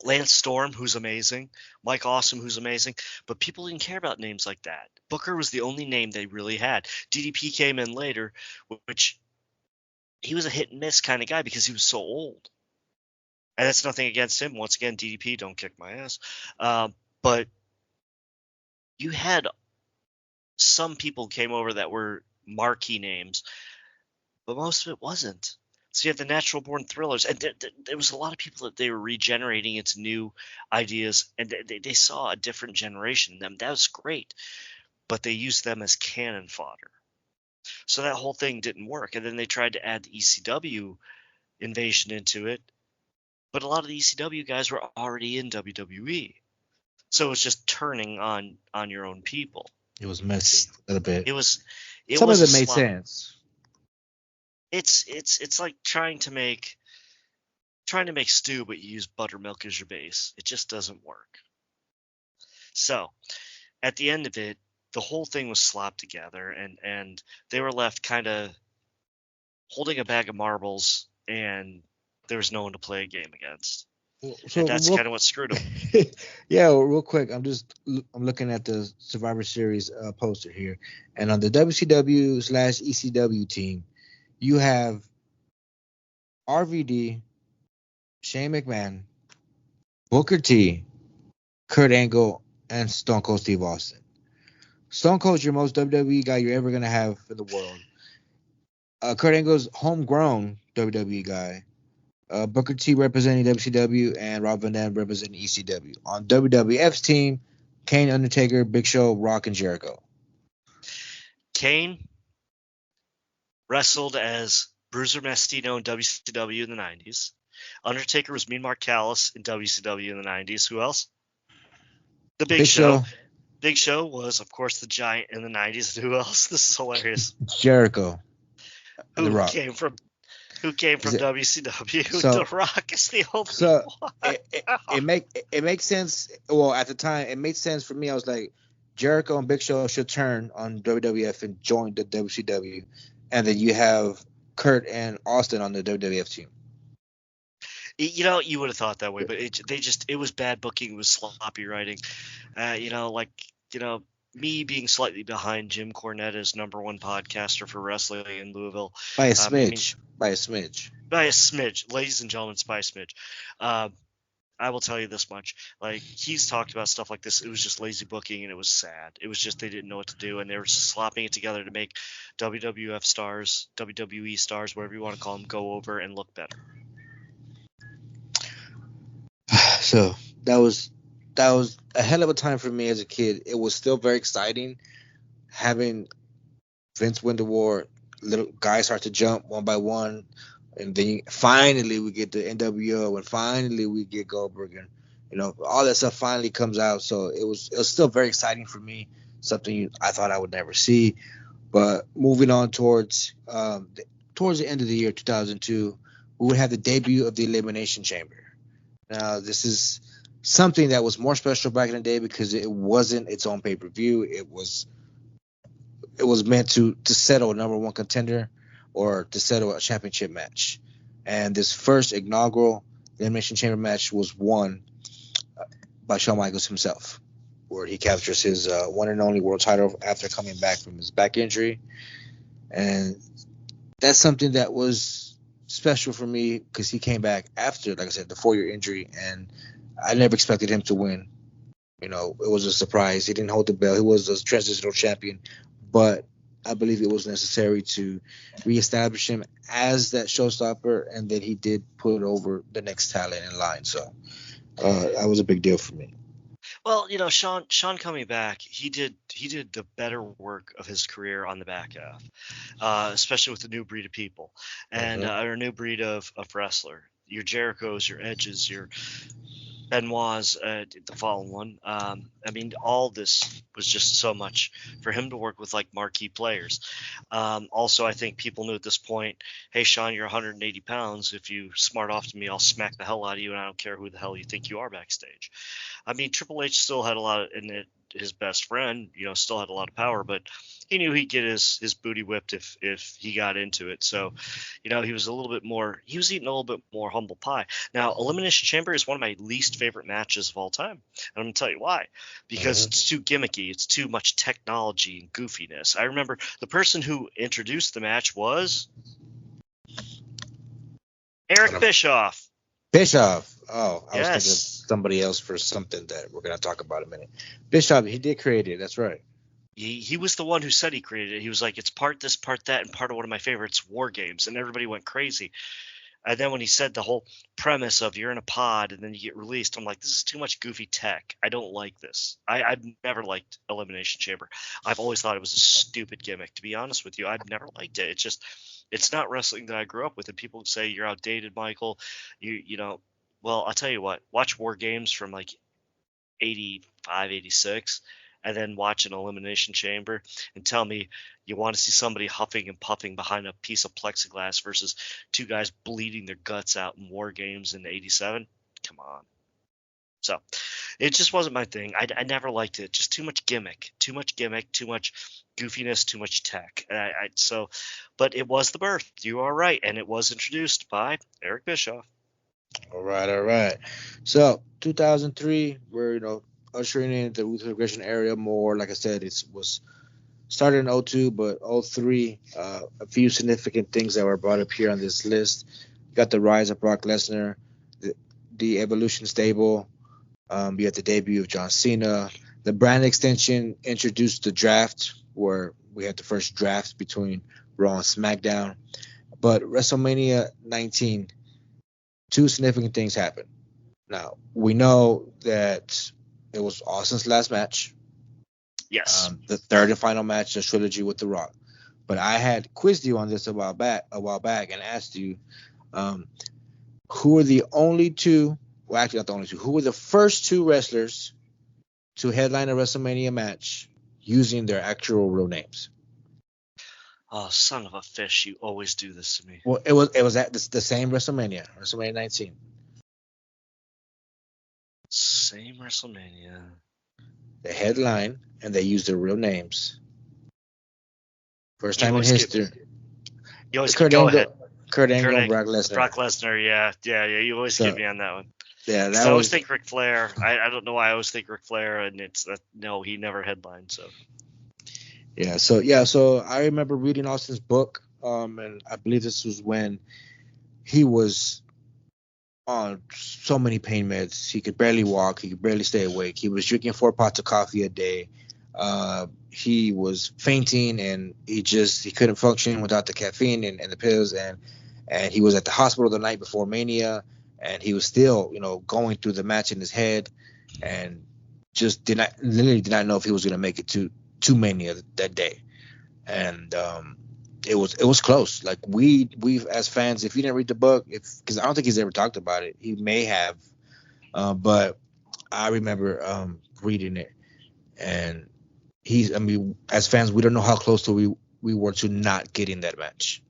Lance Storm, who's amazing. Mike Awesome, who's amazing. But people didn't care about names like that. Booker was the only name they really had. DDP came in later, which he was a hit and miss kind of guy because he was so old. And that's nothing against him. Once again, DDP, don't kick my ass. But you had some people came over that were marquee names, but most of it wasn't. So you have the natural born thrillers, and there was a lot of people that they were regenerating into new ideas, and they saw a different generation in them. That was great, but they used them as cannon fodder. So that whole thing didn't work. And then they tried to add the ECW invasion into it, but a lot of the ECW guys were already in WWE. So it was just turning on your own people. It was messy a little bit. Some of it made sense. It's like trying to make stew, but you use buttermilk as your base. It just doesn't work. So at the end of it, the whole thing was slopped together, and they were left kind of holding a bag of marbles, and there was no one to play a game against. So and that's kind of what screwed them. Yeah, real quick, I'm looking at the Survivor Series poster here, and on the WCW/ECW team, you have RVD, Shane McMahon, Booker T, Kurt Angle, and Stone Cold Steve Austin. Stone Cold's your most WWE guy you're ever gonna have in the world. Kurt Angle's homegrown WWE guy. Booker T representing WCW and Rob Van Dam representing ECW. On WWF's team, Kane, Undertaker, Big Show, Rock, and Jericho. Kane wrestled as Bruiser Mastino in WCW in the 90s. Undertaker was Mean Mark Callis in WCW in the 90s. Who else? The Big Show. Big Show was, of course, the Giant in the 90s. Who else? This is hilarious. Jericho. Who came from WCW? So, The Rock is the only one. It makes sense. Well, at the time, it made sense for me. I was like, Jericho and Big Show should turn on WWF and join the WCW, and then you have Kurt and Austin on the WWF team. You would have thought that way, but it was bad booking, it was sloppy writing. Me being slightly behind Jim Cornette as #1 podcaster for wrestling in Louisville. By a smidge. By a smidge. Ladies and gentlemen, it's by a smidge. I will tell you this much. Like, he's talked about stuff like this. It was just lazy booking, and it was sad. It was just they didn't know what to do, and they were just slopping it together to make WWF stars, WWE stars, whatever you want to call them, go over and look better. So that was a hell of a time for me as a kid. It was still very exciting having Vince win the war. Little guys start to jump one by one, and then finally we get the NWO, and finally we get Goldberg, and all that stuff finally comes out. So it was still very exciting for me. Something I thought I would never see. But moving on towards the end of the year 2002, we would have the debut of the Elimination Chamber. Now, this is something that was more special back in the day because it wasn't its own pay-per-view. It was meant to settle a number one contender or to settle a championship match. And this first inaugural Elimination Chamber match was won by Shawn Michaels himself, where he captures his one and only world title after coming back from his back injury. And that's something that was special for me because he came back after, like I said, the 4-year injury, and I never expected him to win. It was a surprise. He didn't hold the belt. He was a transitional champion, but I believe it was necessary to reestablish him as that showstopper, and that he did put over the next talent in line. So that was a big deal for me. Well, Sean coming back, he did the better work of his career on the back half, especially with the new breed of people and a new breed of wrestler. Your Jerichos, your Edges, your Benoit's, the fallen one. I mean, all this was just so much for him to work with, like, marquee players. Also, I think people knew at this point, hey, Sean, you're 180 pounds. If you smart off to me, I'll smack the hell out of you, and I don't care who the hell you think you are backstage. I mean, Triple H still had a lot in it. His best friend, still had a lot of power, but he knew he'd get his booty whipped if he got into it. So, he was he was eating a little bit more humble pie. Now, Elimination Chamber is one of my least favorite matches of all time. And I'm going to tell you why. Because it's too gimmicky. It's too much technology and goofiness. I remember the person who introduced the match was Eric Bischoff. Bischoff. Oh, I was Yes. thinking of somebody else for something that we're going to talk about in a minute. Bischoff, he did create it. That's right. He was the one who said he created it. He was like, it's part this, part that, and part of one of my favorites, War Games. And everybody went crazy. And then when he said the whole premise of you're in a pod and then you get released, I'm like, this is too much goofy tech. I don't like this. I've never liked Elimination Chamber. I've always thought it was a stupid gimmick. To be honest with you, I've never liked it. It's not wrestling that I grew up with. And people would say, you're outdated, Michael. Well, I'll tell you what. Watch War Games from like 85, 86, and then watch an Elimination Chamber and tell me you want to see somebody huffing and puffing behind a piece of plexiglass versus two guys bleeding their guts out in War Games in 87. Come on. So it just wasn't my thing. I never liked it. Just too much gimmick, too much goofiness, too much tech. But it was the birth. You are right. And it was introduced by Eric Bischoff. All right. So 2003, we're ushering in the Ruthless Aggression Era more. Like I said, it was started in 2002, but 2003, a few significant things that were brought up here on this list. You got the rise of Brock Lesnar, the Evolution stable. You had the debut of John Cena. The brand extension introduced the draft, where we had the first draft between Raw and SmackDown. But WrestleMania 19, two significant things happened. Now, we know that it was Austin's last match. Yes. The third and final match, the trilogy with The Rock. But I had quizzed you on this a while back and asked you who are the only two, well, actually not the only two, who were the first two wrestlers to headline a WrestleMania match using their actual real names? Oh, son of a fish! You always do this to me. Well, it was at the same WrestleMania 19. Same WrestleMania. The headline, and they used their real names. First time in history. You always Go ahead. Kurt Angle and Brock Lesnar. Brock Lesnar, yeah. You always get me on that one. Yeah, I always think Ric Flair. I don't know why I always think Ric Flair, and no, he never headlined. So. So I remember reading Austin's book, and I believe this was when he was on so many pain meds. He could barely walk. He could barely stay awake. He was drinking 4 pots of coffee a day. He was fainting, and he couldn't function without the caffeine and the pills. And he was at the hospital the night before Mania, and he was still, going through the match in his head, and just literally did not know if he was going to make it to Mania that day. And it was close. Like we've as fans, if you didn't read the book, because I don't think he's ever talked about it. He may have, but I remember reading it, and as fans, we don't know how close we were to not getting that match.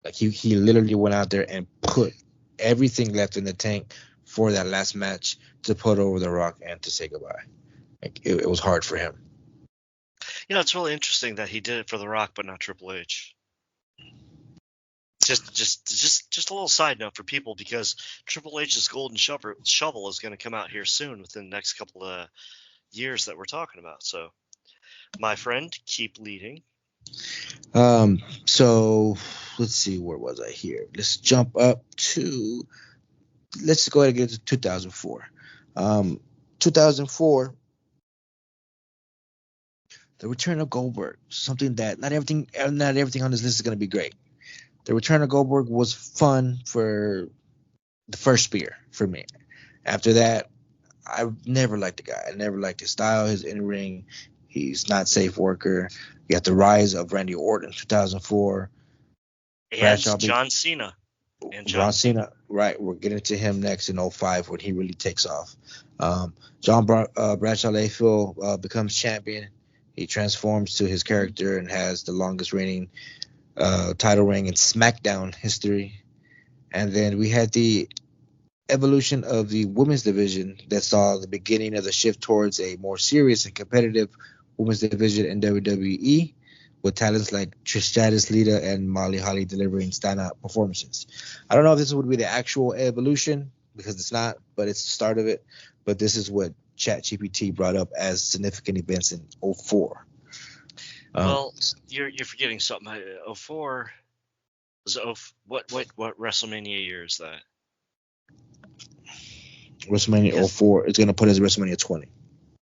Like he literally went out there and put everything left in the tank for that last match to put over The Rock and to say goodbye. Like it was hard for him. It's really interesting that he did it for The Rock, but not Triple H. Just a little side note for people, because Triple H's Golden Shovel is going to come out here soon within the next couple of years that we're talking about. So, my friend, keep leading. So let's see, where was I here? Let's jump up to. Let's go ahead and get to 2004. 2004. The return of Goldberg, something that not everything on this list is going to be great. The return of Goldberg was fun for the first spear for me. After that, I never liked the guy. I never liked his style, his in-ring. He's not safe worker. You got the rise of Randy Orton in 2004. And John Cena. John Cena, right. We're getting to him next in 2005 when he really takes off. John Bradshaw Layfield becomes champion. He transforms to his character and has the longest reigning title reign in SmackDown history. And then we had the evolution of the women's division that saw the beginning of the shift towards a more serious and competitive women's division in WWE, with talents like Trish Stratus, Lita, and Molly Holly delivering standout performances. I don't know if this would be the actual evolution, because it's not, but it's the start of it. But this is what ChatGPT brought up as significant events in 2004. Well, you're forgetting something. 2004 was what WrestleMania year is that? WrestleMania 2004 is going to put us at WrestleMania 20.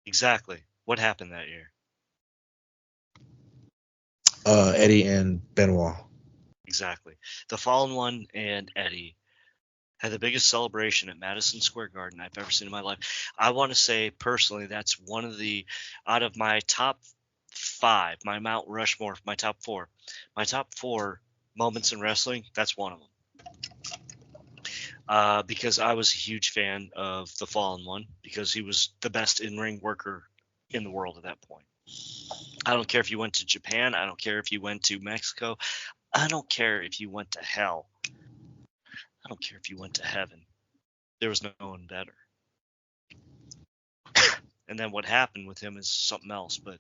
Exactly. What happened that year? Eddie and Benoit. Exactly. The Fallen One and Eddie had the biggest celebration at Madison Square Garden I've ever seen in my life. I want to say personally that's one of the, out of my top 5, my Mount Rushmore, my top 4 moments in wrestling, that's one of them. Because I was a huge fan of the Fallen One, because he was the best in-ring worker in the world at that point. I don't care if you went to Japan. I don't care if you went to Mexico. I don't care if you went to hell. I don't care if you went to heaven. There was no one better. And then what happened with him is something else. But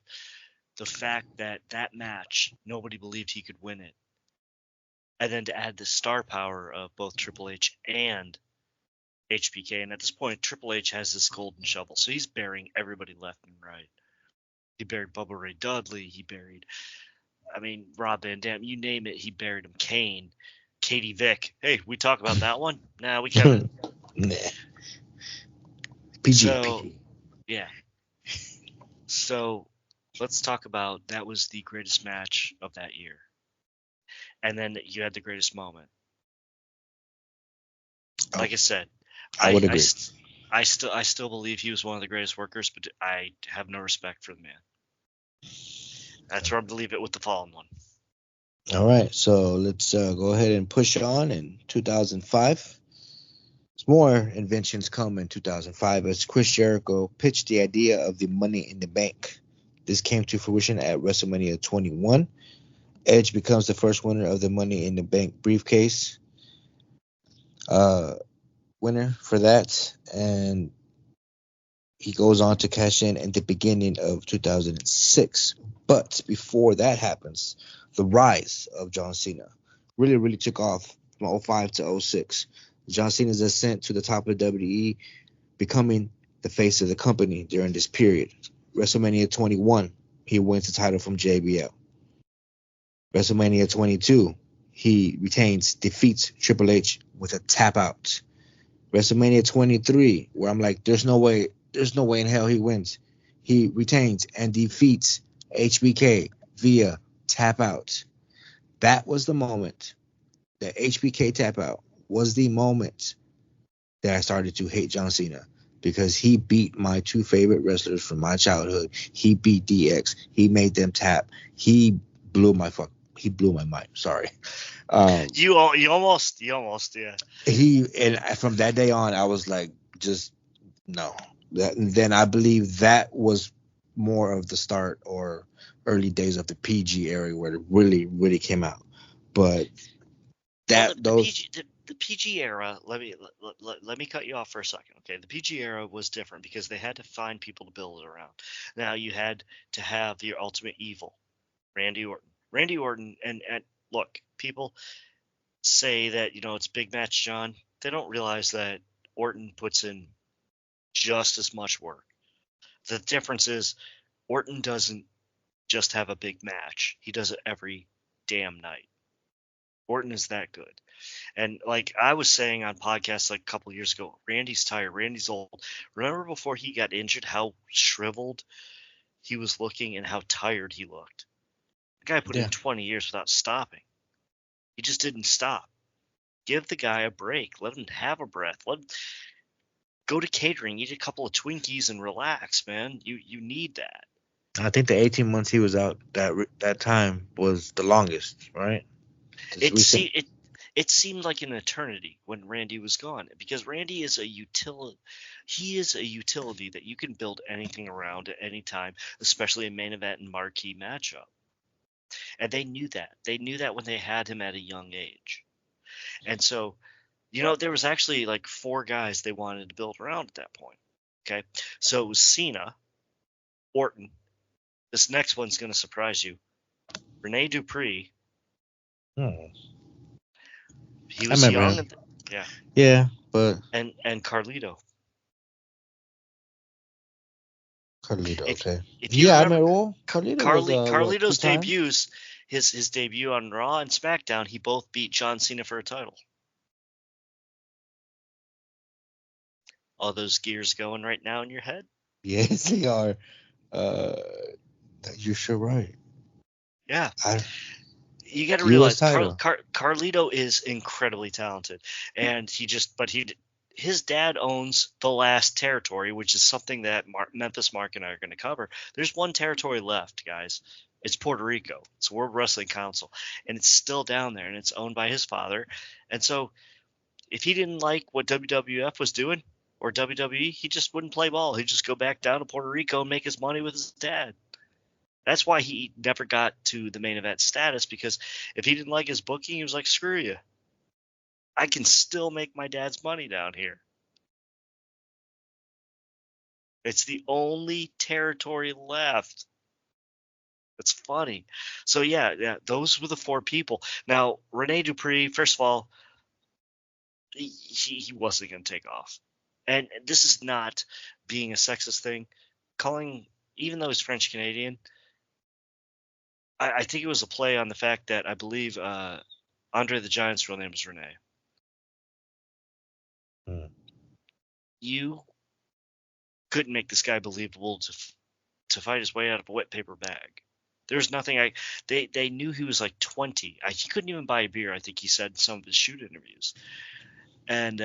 the fact that match, nobody believed he could win it. And then to add the star power of both Triple H and HBK. And at this point, Triple H has this golden shovel. So he's burying everybody left and right. He buried Bubba Ray Dudley. He buried, Rob Van Dam. You name it, he buried him. Kane, Katie Vick. Hey, we talk about that one? Nah, we can't. Nah. PG. So, yeah. So let's talk about, that was the greatest match of that year. And then you had the greatest moment. Like I said, I would agree. I still believe he was one of the greatest workers, but I have no respect for the man. That's where I'm going to leave it with the Fallen One. All right, so let's go ahead and push on in 2005. More inventions come in 2005 as Chris Jericho pitched the idea of the Money in the Bank. This came to fruition at WrestleMania 21. Edge becomes the first winner of the Money in the Bank briefcase. Winner for that, and he goes on to cash in at the beginning of 2006. But before that happens, the rise of John Cena really took off from 2005 to 2006. John Cena's ascent to the top of WWE, becoming the face of the company during this period. WrestleMania 21, he wins the title from JBL. WrestleMania 22, he defeats Triple H with a tap out. WrestleMania 23, where I'm like, there's no way in hell he wins. He retains and defeats HBK via tap out. That was the moment. The HBK tap out was the moment that I started to hate John Cena, because he beat my two favorite wrestlers from my childhood. He beat DX. He made them tap. He blew my mind. Sorry. You almost, yeah. And from that day on, I was like, just no. Then I believe that was more of the start or early days of the PG era, where it really came out. But the PG era. Let me cut you off for a second. Okay, the PG era was different because they had to find people to build it around. Now you had to have your ultimate evil, Randy Orton. Randy Orton, and look, people say that it's big match John. They don't realize that Orton puts in just as much work. The difference is Orton doesn't just have a big match. He does it every damn night. Orton is that good. And like I was saying on podcasts like a couple years ago, Randy's tired. Randy's old. Remember before he got injured, how shriveled he was looking and how tired he looked? The guy put in 20 years without stopping. He just didn't stop. Give the guy a break. Let him have a breath. Let him go to catering, eat a couple of Twinkies, and relax, man. You need that. I think the 18 months he was out, that time was the longest, right? It seemed like an eternity when Randy was gone, because Randy is a utility. He is a utility that you can build anything around at any time, especially a main event and marquee matchup. And they knew that. They knew that when they had him at a young age. And so, there was actually like 4 guys they wanted to build around at that point. Okay. So it was Cena, Orton. This next one's going to surprise you. Rene Dupree. He was young. Yeah. Yeah, but. And Carlito. Okay. If you remember, Carlito's debuts, his debut on Raw and SmackDown, he both beat John Cena for a title. All those gears going right now in your head? Yes, they are. You're sure right. Yeah. You got to realize Carlito is incredibly talented, and his dad owns the last territory, which is something that Memphis, Mark, and I are going to cover. There's one territory left, guys. It's Puerto Rico. It's World Wrestling Council, and it's still down there, and it's owned by his father. And so if he didn't like what WWF was doing or WWE, he just wouldn't play ball. He'd just go back down to Puerto Rico and make his money with his dad. That's why he never got to the main event status, because if he didn't like his booking, he was like, screw you. I can still make my dad's money down here. It's the only territory left. It's funny. So yeah, those were the 4 people. Now, Rene Dupree, first of all, he wasn't going to take off. And this is not being a sexist thing. Even though he's French Canadian, I think it was a play on the fact that I believe Andre the Giant's real name was Rene. You couldn't make this guy believable to fight his way out of a wet paper bag. There's nothing they knew he was like 20. He couldn't even buy a beer, I think he said in some of his shoot interviews. And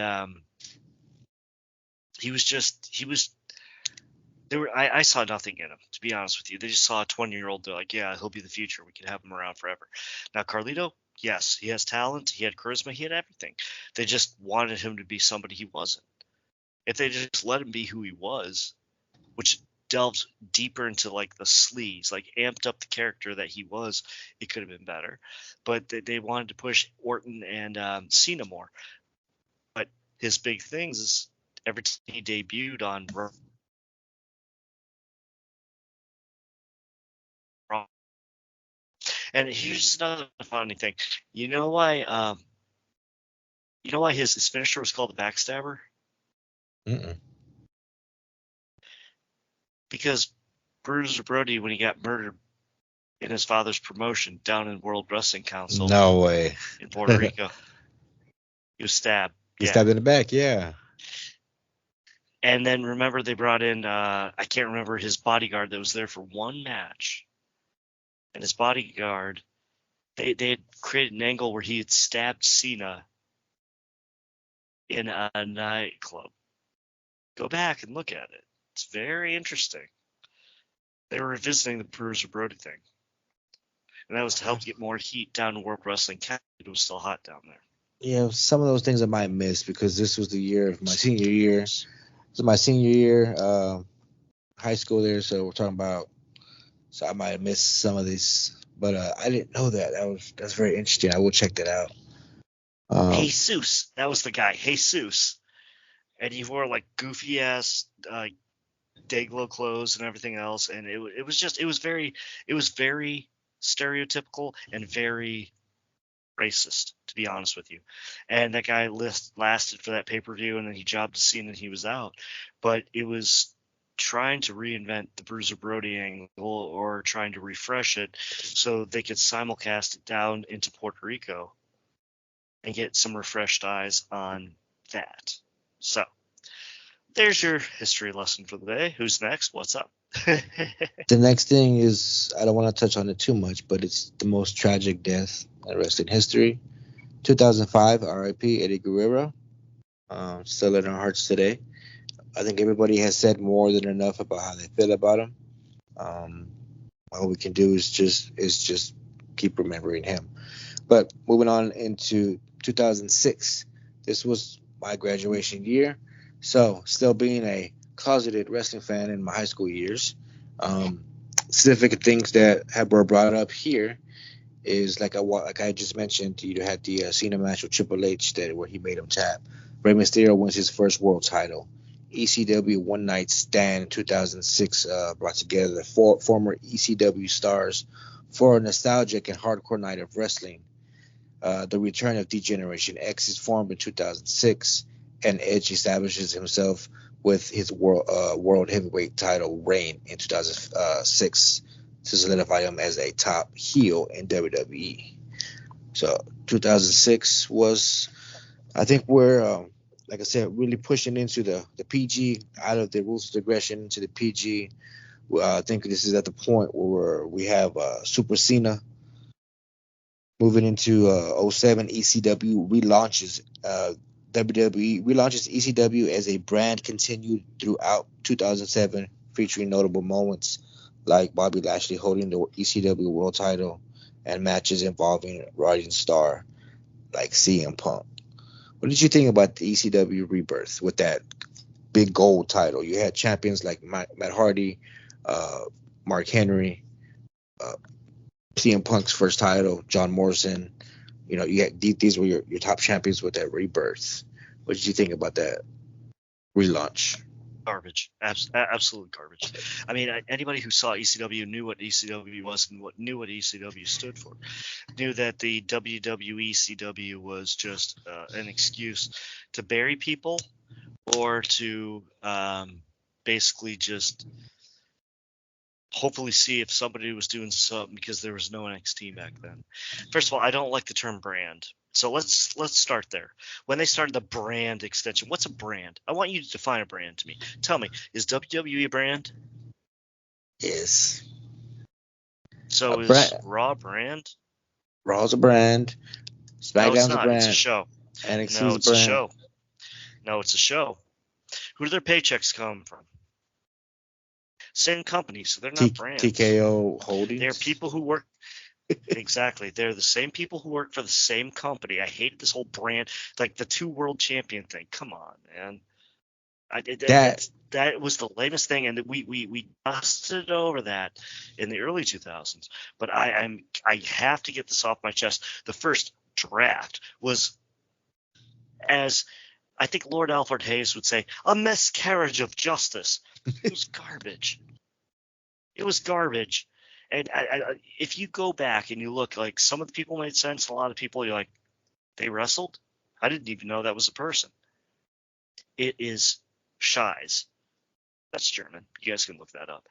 I saw nothing in him, to be honest with you. They just saw a 20-year-old. They're like, yeah, he'll be the future. We can have him around forever. Now, Carlito, yes, he has talent. He had charisma. He had everything. They just wanted him to be somebody he wasn't. If they just let him be who he was, which delves deeper into like the sleaze, like amped up the character that he was, it could have been better. But they wanted to push Orton and Cena more. But his big things is every time he debuted on Raw. And here's another funny thing. You know why his finisher was called the Backstabber? Because Bruiser Brody, when he got murdered in his father's promotion down in World Wrestling Council. No way. In Puerto Rico. He was stabbed. He stabbed in the back, yeah. And then remember they brought in I can't remember his bodyguard that was there for one match. And his bodyguard, they had created an angle where he had stabbed Cena in a nightclub. Go back and look at it. It's very interesting. They were revisiting the Bruiser Brody thing. And that was to help get more heat down to World Wrestling Canada. It was still hot down there. Yeah, some of those things I might miss because this was the year of my senior year. This is my senior year, high school there, so we're talking about. So I might have missed some of these, but I didn't know that. That's very interesting. I will check that out. Jesus, that was the guy, Jesus, and he wore like goofy ass Dayglow clothes and everything else, and it was very stereotypical and very racist, to be honest with you. And that guy lasted for that pay-per-view, and then he jobbed to Cena and he was out. But it was trying to reinvent the Bruiser Brody angle or trying to refresh it so they could simulcast it down into Puerto Rico and get some refreshed eyes on that. So there's your history lesson for the day. Who's next? What's up? The next thing is, I don't want to touch on it too much, but it's the most tragic death in wrestling history. 2005, R.I.P. Eddie Guerrero. Still in our hearts today. I think everybody has said more than enough about how they feel about him. All we can do is just keep remembering him. But moving on into 2006, this was my graduation year. So still being a closeted wrestling fan in my high school years, significant things that were brought up here is like I just mentioned, you had the Cena match with Triple H where he made him tap. Rey Mysterio wins his first world title. ECW One Night Stand 2006 brought together the former ECW stars for a nostalgic and hardcore night of wrestling. The return of D-Generation X is formed in 2006, and Edge establishes himself with his world heavyweight title reign in 2006 to solidify him as a top heel in WWE. So 2006 was, I think we're, like I said, really pushing into the PG, out of the Ruthless Aggression into the PG. I think this is at the point where we have Super Cena moving into 07. ECW relaunches WWE relaunches ECW as a brand, continued throughout 2007, featuring notable moments like Bobby Lashley holding the ECW world title and matches involving rising star like CM Punk. What did you think about the ECW rebirth with that big gold title? You had champions like Matt Hardy, Mark Henry, CM Punk's first title, John Morrison. You know, these were your top champions with that rebirth. What did you think about that relaunch? Garbage. Absolute garbage. I mean, anybody who saw ECW knew what ECW was and knew what ECW stood for. Knew that the WWE ECW was just an excuse to bury people or to basically just hopefully see if somebody was doing something, because there was no NXT back then. First of all, I don't like the term brand. So let's start there. When they started the brand extension, what's a brand? I want you to define a brand to me. Tell me, is WWE a brand? Yes. So is Raw a brand? Raw's a brand. SmackDown's a brand. It's a show. NXT's no, it's a brand. A show. No, it's a show. Who do their paychecks come from? Same company, so they're not brands. TKO Holdings. They're people who work. Exactly. They're the same people who work for the same company. I hate this whole brand, like the 2 world champion thing. Come on, man. That was the lamest thing, and we dusted over that in the early 2000s. But I have to get this off my chest. The first draft was, as I think Lord Alfred Hayes would say, a miscarriage of justice. It was garbage. It was garbage. And if you go back and you look, like, some of the people made sense. A lot of people, you're like, they wrestled? I didn't even know that was a person. It is Shies. That's German. You guys can look that up.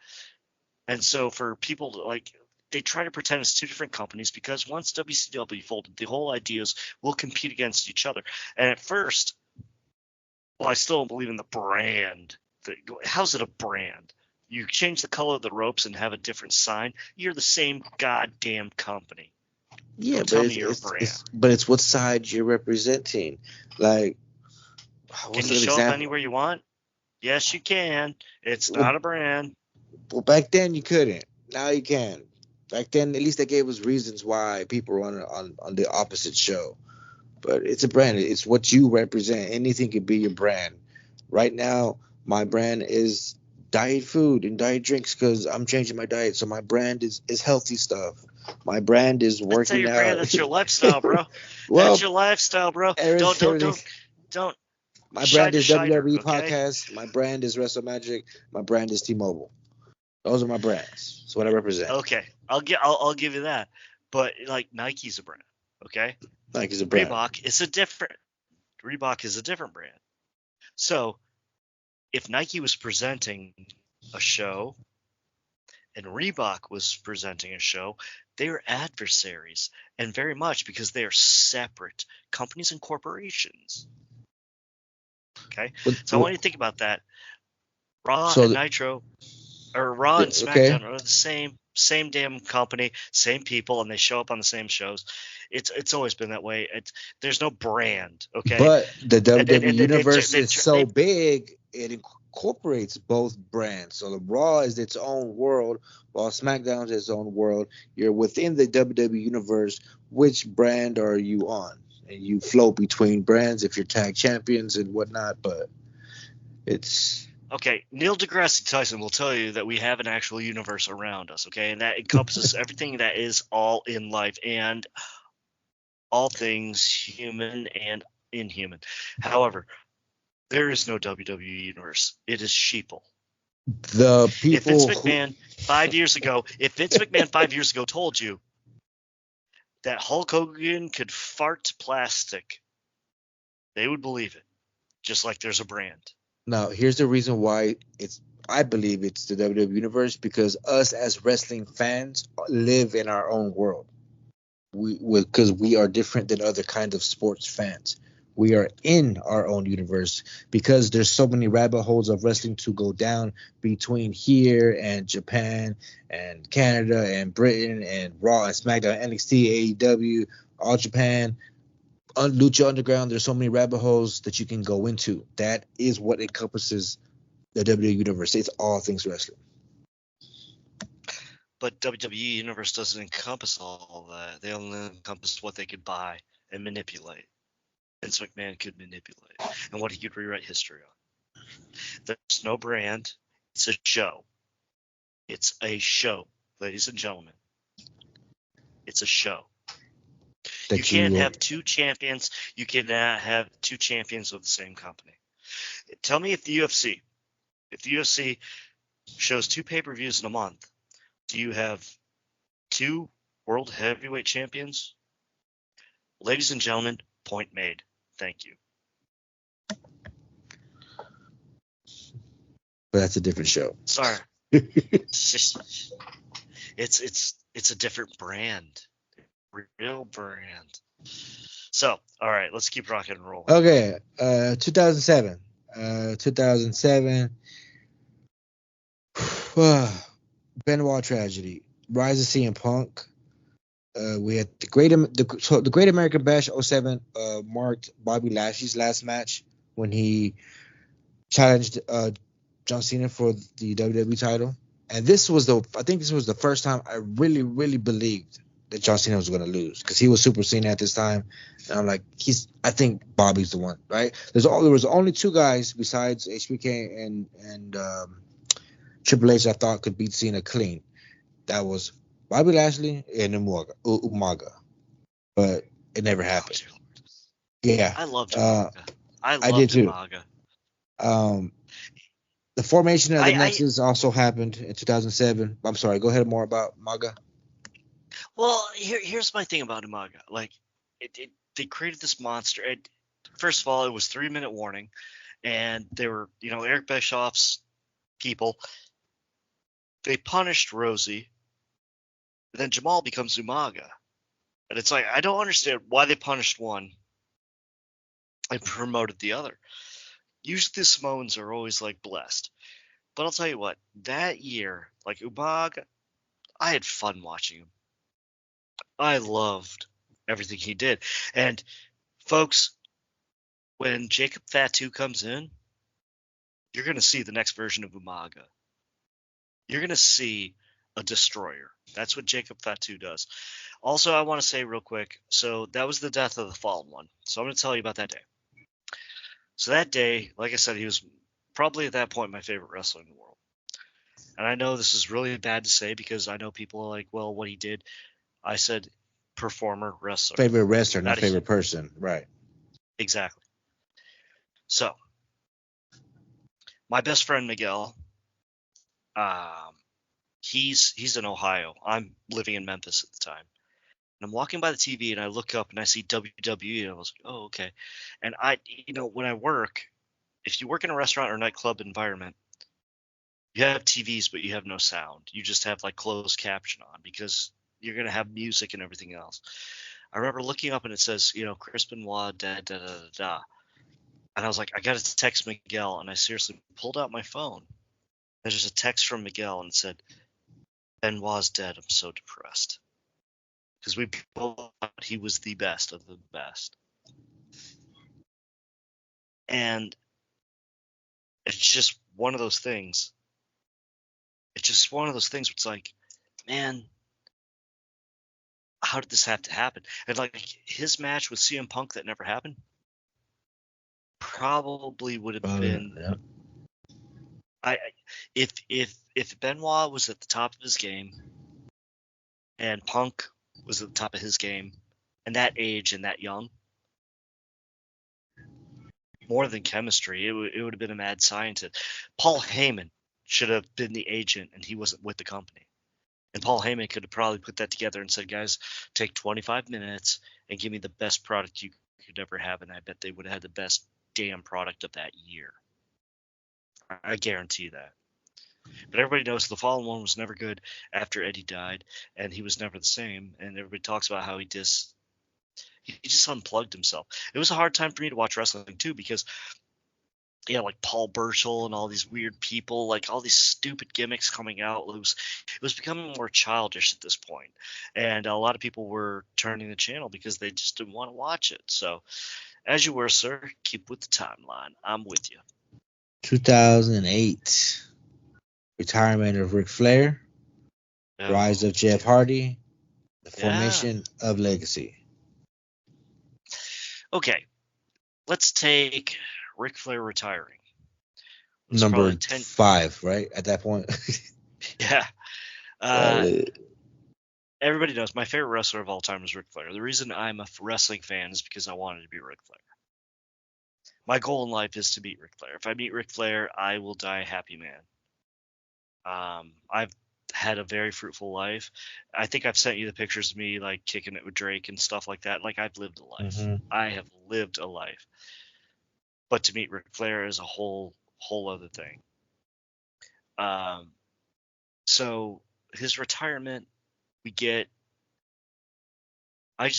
And so for people to, like, they try to pretend it's 2 different companies, because once WCW folded, the whole idea is we'll compete against each other. And at first, well, I still don't believe in the brand How's it a brand? You change the color of the ropes and have a different sign. You're the same goddamn company. Yeah, Don't tell me you're a brand. It's what side you're representing. Like, what's Can you an show up example? anywhere you want? Yes, you can. It's not a brand. Well, back then you couldn't. Now you can. Back then, at least they gave us reasons why people were on the opposite show. But it's a brand. It's what you represent. Anything could be your brand. Right now, my brand is diet food and diet drinks because I'm changing my diet. So my brand is healthy stuff. My brand is That's not working your out. brand. That's your lifestyle, bro. Well, That's your lifestyle, bro. Don't. My Shine brand is shiner, WWE okay? Podcast. My brand is WrestleMagic. My brand is T-Mobile. Those are my brands. It's what I represent. Okay, I'll give you that. But like Nike's a brand, okay? Nike's a brand. Reebok is a different brand. So if Nike was presenting a show and Reebok was presenting a show, they are adversaries, and very much because they are separate companies and corporations. Okay, so I want you to think about that. Raw and Nitro, or Raw and SmackDown are the same damn company, same people, and they show up on the same shows. It's always been that way. There's no brand, okay? But the WWE universe is so big, it incorporates both brands. So the Raw is its own world, while SmackDown is its own world. You're within the WWE universe. Which brand are you on? And you float between brands if you're tag champions and whatnot. But it's okay. Neil deGrasse Tyson will tell you that we have an actual universe around us, okay, and that encompasses everything that is all in life and all things human and inhuman. However, there is no WWE universe. It is sheeple. The people. If Vince McMahon 5 years ago told you that Hulk Hogan could fart plastic, they would believe it. Just like there's a brand. Now, here's the reason why I believe it's the WWE universe, because us as wrestling fans live in our own world. Because we are different than other kinds of sports fans. We are in our own universe because there's so many rabbit holes of wrestling to go down between here and Japan and Canada and Britain and Raw and SmackDown, NXT, AEW, All Japan, Lucha Underground. There's so many rabbit holes that you can go into. That is what encompasses the WWE universe. It's all things wrestling. But WWE universe doesn't encompass all that. They only encompass what they could buy and manipulate. Vince McMahon could manipulate and what he could rewrite history on. There's no brand. It's a show. It's a show, ladies and gentlemen. It's a show. You can't have two champions. You cannot have two champions of the same company. Tell me if the UFC shows 2 pay-per-views in a month, do you have 2 world heavyweight champions? Ladies and gentlemen, point made. Thank you. But that's a different show. Sorry. It's a different brand. Real brand. So, all right, let's keep rocking and rolling. Okay, 2007. 2007. Benoit tragedy. Rise of CM Punk. We had the Great American Bash 07 marked Bobby Lashley's last match when he challenged John Cena for the WWE title. And I think this was the first time I really, really believed that John Cena was going to lose, because he was Super Cena at this time. And I'm like, I think Bobby's the one, right? There was only 2 guys besides HBK and Triple H I thought could beat Cena clean. That was Bobby Lashley and Umaga. But it never happened. Yeah. I loved Umaga. I did too. Umaga. The formation of the Nexus also happened in 2007. I'm sorry, go ahead more about Umaga. Well, here's my thing about Umaga. Like, they created this monster. First of all, it was 3-minute warning, and they were, Eric Bischoff's people. They punished Rosie. Then Jamal becomes Umaga. And it's like, I don't understand why they punished one and promoted the other. Usually the Samoans are always like blessed. But I'll tell you what, that year, like Umaga, I had fun watching him. I loved everything he did. And folks, when Jacob Fatu comes in, you're going to see the next version of Umaga. You're going to see a destroyer. That's what Jacob Fatu does. Also, I want to say real quick, so that was the death of the Fallen One. So I'm going to tell you about that day. So that day, like I said, he was probably at that point my favorite wrestler in the world. And I know this is really bad to say because I know people are like, well, what he did. I said performer, wrestler. Favorite wrestler, not favorite person. Right. Exactly. So, my best friend Miguel, he's in Ohio. I'm living in Memphis at the time. And I'm walking by the TV and I look up and I see WWE and I was like, oh, okay. And when I work, if you work in a restaurant or nightclub environment, you have TVs, but you have no sound. You just have like closed caption on because you're going to have music and everything else. I remember looking up and it says, Chris Benoit, da, da, da, da, da. And I was like, I got to text Miguel. And I seriously pulled out my phone. There's a text from Miguel and it said, Benoit's dead. I'm so depressed. Because we both thought he was the best of the best. And it's just one of those things. It's just one of those things where it's like, man, how did this have to happen? And like his match with CM Punk that never happened probably would have been. Yeah. If Benoit was at the top of his game and Punk was at the top of his game and that age and that young, more than chemistry, it would have been a mad scientist. Paul Heyman should have been the agent and he wasn't with the company. And Paul Heyman could have probably put that together and said, guys, take 25 minutes and give me the best product you could ever have. And I bet they would have had the best damn product of that year. I guarantee that. But everybody knows the Fallen One was never good after Eddie died, and he was never the same. And everybody talks about how he just unplugged himself. It was a hard time for me to watch wrestling too because like Paul Burchill and all these weird people, like all these stupid gimmicks coming out. It was becoming more childish at this point. And a lot of people were turning the channel because they just didn't want to watch it. So as you were, sir, keep with the timeline. I'm with you. 2008. Retirement of Ric Flair. Rise of Jeff Hardy. The formation of Legacy. Okay. Let's take Ric Flair retiring. Number 5, right? At that point. Yeah. Everybody knows my favorite wrestler of all time is Ric Flair. The reason I'm a wrestling fan is because I wanted to be Ric Flair. My goal in life is to beat Ric Flair. If I meet Ric Flair, I will die a happy man. I've had a very fruitful life. I think I've sent you the pictures of me like kicking it with Drake and stuff like that. Like I've lived a life. Mm-hmm. I have lived a life. But to meet Ric Flair is a whole other thing. So his retirement, we get. I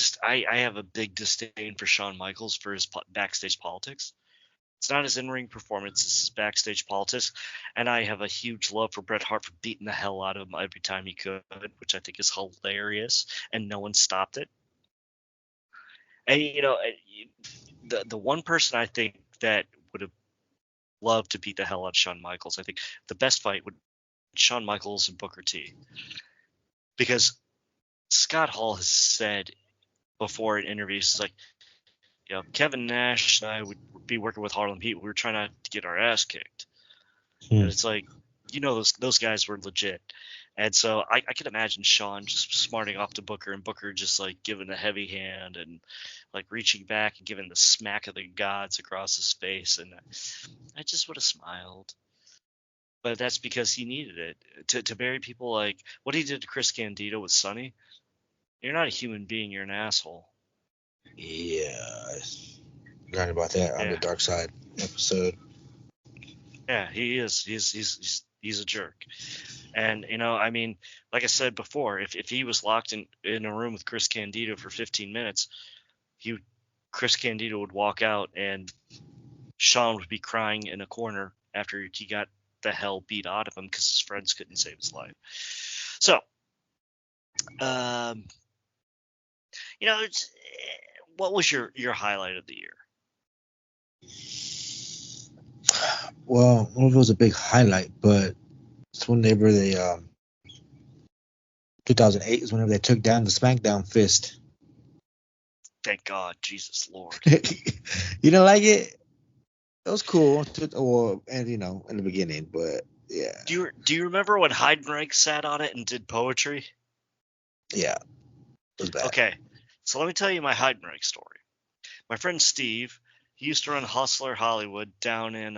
have a big disdain for Shawn Michaels for his backstage politics. It's not his in-ring performance, it's his backstage politics. And I have a huge love for Bret Hart for beating the hell out of him every time he could, which I think is hilarious, and no one stopped it. And, the one person I think that would have loved to beat the hell out of Shawn Michaels, I think the best fight would be Shawn Michaels and Booker T. Because Scott Hall has said before in interviews, it's like, Kevin Nash and I would be working with Harlem Heat. We were trying not to get our ass kicked. And it's like, those guys were legit. And so I can imagine Shawn just smarting off to Booker and Booker just like giving a heavy hand and like reaching back and giving the smack of the gods across his face. And I just would have smiled. But that's because he needed it. To bury people like what he did to Chris Candido with Sonny. You're not a human being. You're an asshole. Yeah, learned about that on the Dark Side episode. Yeah, he is. He's a jerk. And like I said before, if he was locked in a room with Chris Candido for 15 minutes, Chris Candido would walk out and Sean would be crying in a corner after he got the hell beat out of him because his friends couldn't save his life. So, what was your highlight of the year? Well, I don't know if it was a big highlight, but it's whenever they 2008 is whenever they took down the SmackDown Fist. Thank God, Jesus Lord. You didn't like it? It was cool, and in the beginning, but yeah. Do you remember when Heidenreich sat on it and did poetry? Yeah, it was bad. Okay, so let me tell you my Heidenreich story. My friend Steve, he used to run Hustler Hollywood down in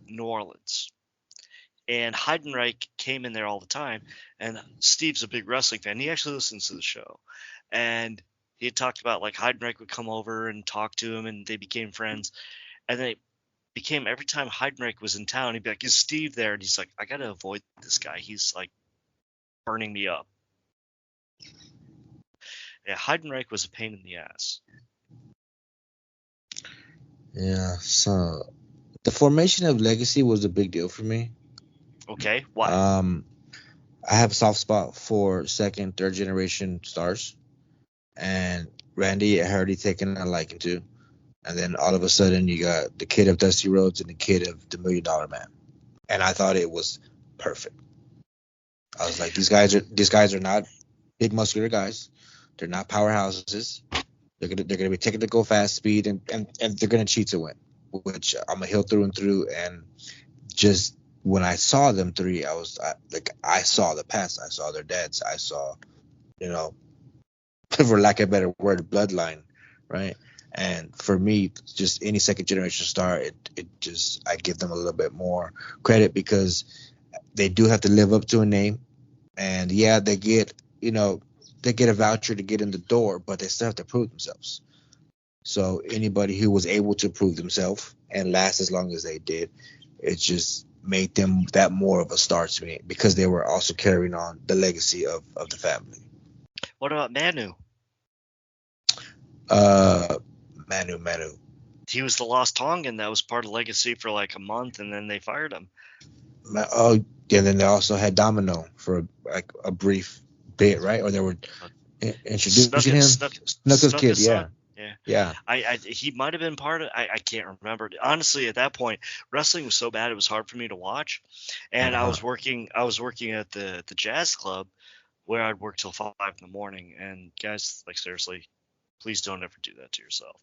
New Orleans. And Heidenreich came in there all the time. And Steve's a big wrestling fan. He actually listens to the show. And he had talked about like Heidenreich would come over and talk to him, and they became friends. And then it became every time Heidenreich was in town, he'd be like, "Is Steve there?" And he's like, "I got to avoid this guy. He's like burning me up." Yeah, Heidenreich was a pain in the ass. Yeah, so the formation of Legacy was a big deal for me. Okay, why? I have a soft spot for second, third generation stars, and Randy I already taken a liking to, and then all of a sudden you got the kid of Dusty Rhodes and the kid of the $1 Million Man, and I thought it was perfect. I was like, these guys are not big muscular guys. They're not powerhouses. They're gonna be technical, fast speed, and they're gonna cheat to win, which I'm a heel through and through. And just when I saw them three, I saw the past. I saw their dads. I saw, for lack of a better word, bloodline, right? And for me, just any second generation star, I give them a little bit more credit because they do have to live up to a name, and yeah, they get a voucher to get in the door, but they still have to prove themselves. So anybody who was able to prove themselves and last as long as they did, it just made them that more of a star to me because they were also carrying on the legacy of the family. What about Manu? Manu. He was the Lost Tongan that was part of Legacy for like a month, and then they fired him. Oh, yeah. Then they also had Domino for like a brief bit, right? Or they were introducing him. Snuka's kid, yeah. Yeah. He might have been part of. I can't remember. Honestly, at that point, wrestling was so bad it was hard for me to watch, and I was working at the jazz club where I'd work till 5 a.m. And guys, like seriously, please don't ever do that to yourself.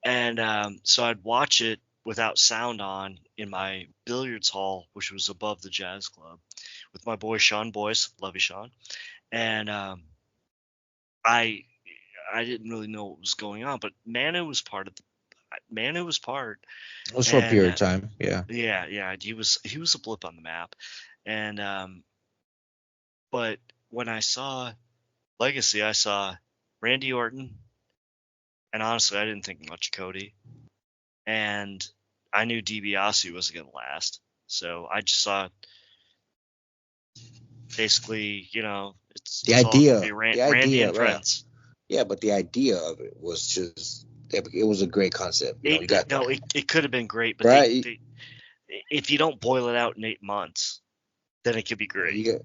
And so I'd watch it without sound on in my billiards hall, which was above the jazz club, with my boy Sean Boyce, love you Sean, and I didn't really know what was going on, but Manu was part. It was for a period of time, yeah. Yeah. He was a blip on the map, and but when I saw Legacy, I saw Randy Orton, and honestly, I didn't think much of Cody, and I knew DiBiase wasn't going to last, so I just saw basically, it's the idea, Randy and friends. Yeah, but the idea of it was just, it was a great concept. It could have been great, but right? If you don't boil it out in 8 months, then it could be great.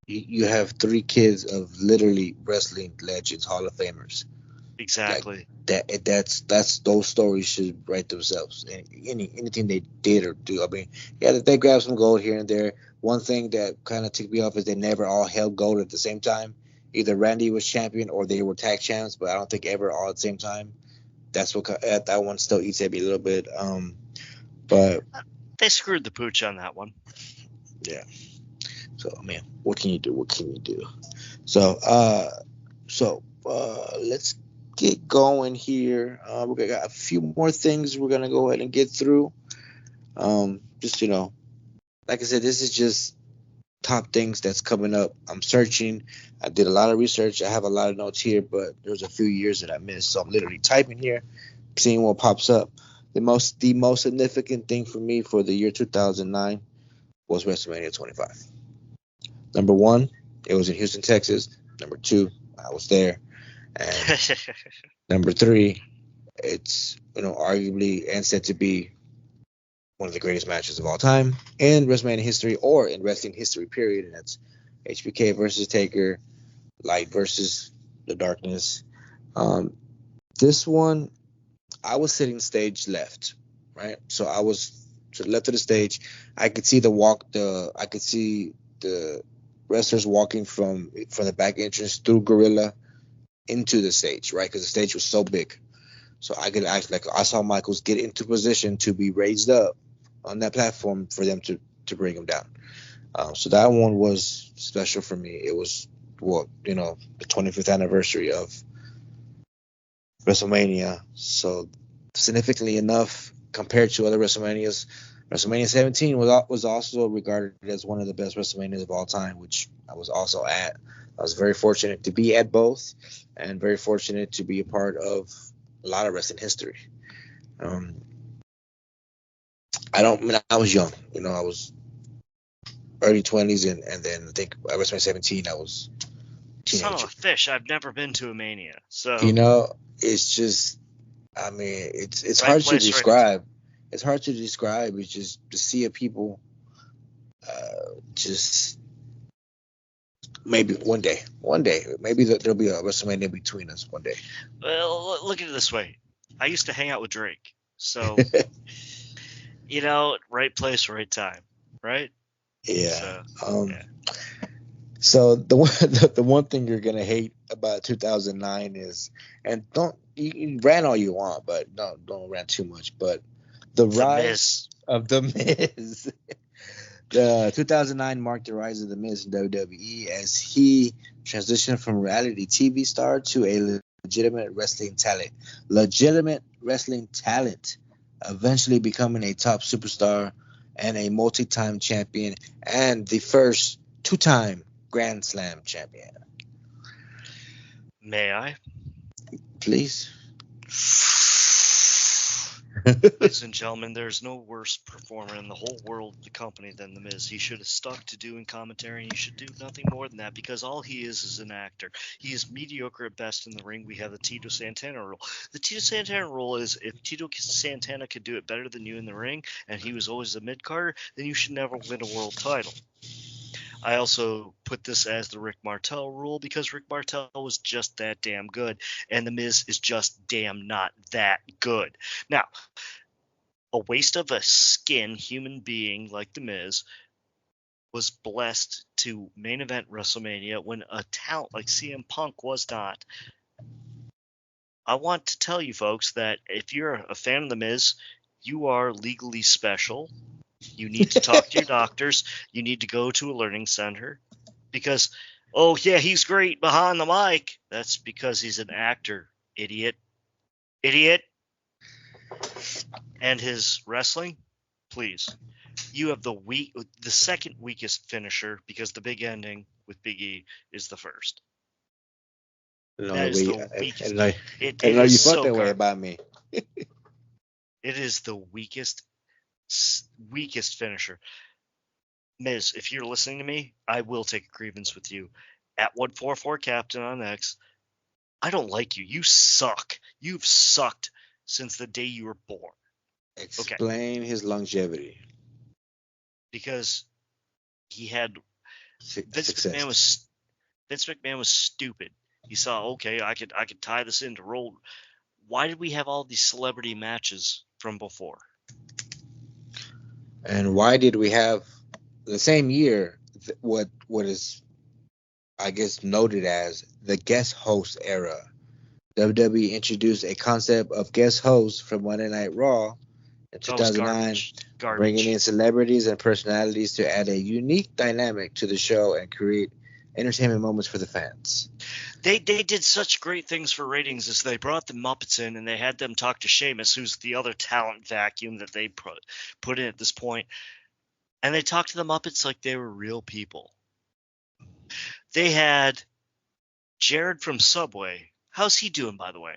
You have 3 kids of literally wrestling legends, Hall of Famers. Exactly. That's those stories should write themselves. Anything they did or do. I mean, yeah, they grabbed some gold here and there. One thing that kind of ticked me off is they never all held gold at the same time. Either Randy was champion or they were tag champs, but I don't think ever all at the same time. That's what that one still eats at me a little bit. But they screwed the pooch on that one. Yeah. So man, what can you do? So let's get going here. We got a few more things we're gonna go ahead and get through. Just like I said, this is just top things that's coming up. I'm searching. I did a lot of research. I have a lot of notes here, but there's a few years that I missed, so I'm literally typing here, seeing what pops up. The most significant thing for me for the year 2009 was WrestleMania 25. Number 1, it was in Houston, Texas. Number 2, I was there. And number 3, It's arguably and said to be one of the greatest matches of all time in WrestleMania history or in wrestling history, period. And that's HBK versus Taker, Light versus the Darkness. This one, I was sitting stage left, right? So I was to the left of the stage. I could see I could see the wrestlers walking from the back entrance through Gorilla into the stage, right? Because the stage was so big. So I could actually, I saw Michaels get into position to be raised up on that platform for them to bring him down. So that one was special for me. It was the 25th anniversary of WrestleMania. So significantly enough compared to other WrestleManias, WrestleMania 17 was also regarded as one of the best WrestleManias of all time, which I was also at. I was very fortunate to be at both, and very fortunate to be a part of a lot of wrestling history. I was young, I was early 20s, and then I think at WrestleMania 17 I was Son teenager. of a fish, I've never been to a Mania, so It's just, I mean, it's right hard to place, describe. It's hard to describe. It's just to see a people, just maybe one day, maybe there'll be a WrestleMania between us one day. Well, look at it this way. I used to hang out with Drake, so right place, right time, right? Yeah. So, yeah. So the one thing you're gonna hate about 2009 is, and you rant all you want, but don't rant too much. But the rise of the Miz. The 2009 marked the rise of the Miz in WWE as he transitioned from reality TV star to a legitimate wrestling talent. Eventually becoming a top superstar and a multi-time champion and the first two-time Grand Slam champion. May I? Please. Ladies and gentlemen, there's no worse performer in the whole world of the company than The Miz. He should have stuck to doing commentary, and he should do nothing more than that, because all he is an actor. He is mediocre at best in the ring. We have the Tito Santana rule. The Tito Santana rule is if Tito Santana could do it better than you in the ring, and he was always a mid-carder, then you should never win a world title. I also put this as the Rick Martel rule because Rick Martel was just that damn good, and The Miz is just damn not that good. Now, a waste of a skin human being like The Miz was blessed to main event WrestleMania when a talent like CM Punk was not. I want to tell you folks that if you're a fan of The Miz, you are legally special. You need to talk to your doctors. You need to go to a learning center because, oh, yeah, he's great behind the mic. That's because he's an actor, idiot. Idiot. And his wrestling, please. You have the second weakest finisher because the big ending with Big E is the first. That is the weakest. I know you felt that way about me. It is the weakest finisher. Miz, if you're listening to me, I will take a grievance with you. At 144 Captain on X, I don't like you. You suck. You've sucked since the day you were born. Explain his longevity. Because he had Vince McMahon was stupid. He saw, okay, I could tie this into roll. Why did we have all these celebrity matches from before? And why did we have the same year what is, I guess, noted as the guest host era? WWE introduced a concept of guest hosts from Monday Night Raw in 2009, bringing in celebrities and personalities to add a unique dynamic to the show and create entertainment moments for the fans. They did such great things for ratings as they brought the Muppets in and they had them talk to Sheamus, who's the other talent vacuum that they put in at this point. And they talked to the Muppets like they were real people. They had Jared from Subway. How's he doing, by the way?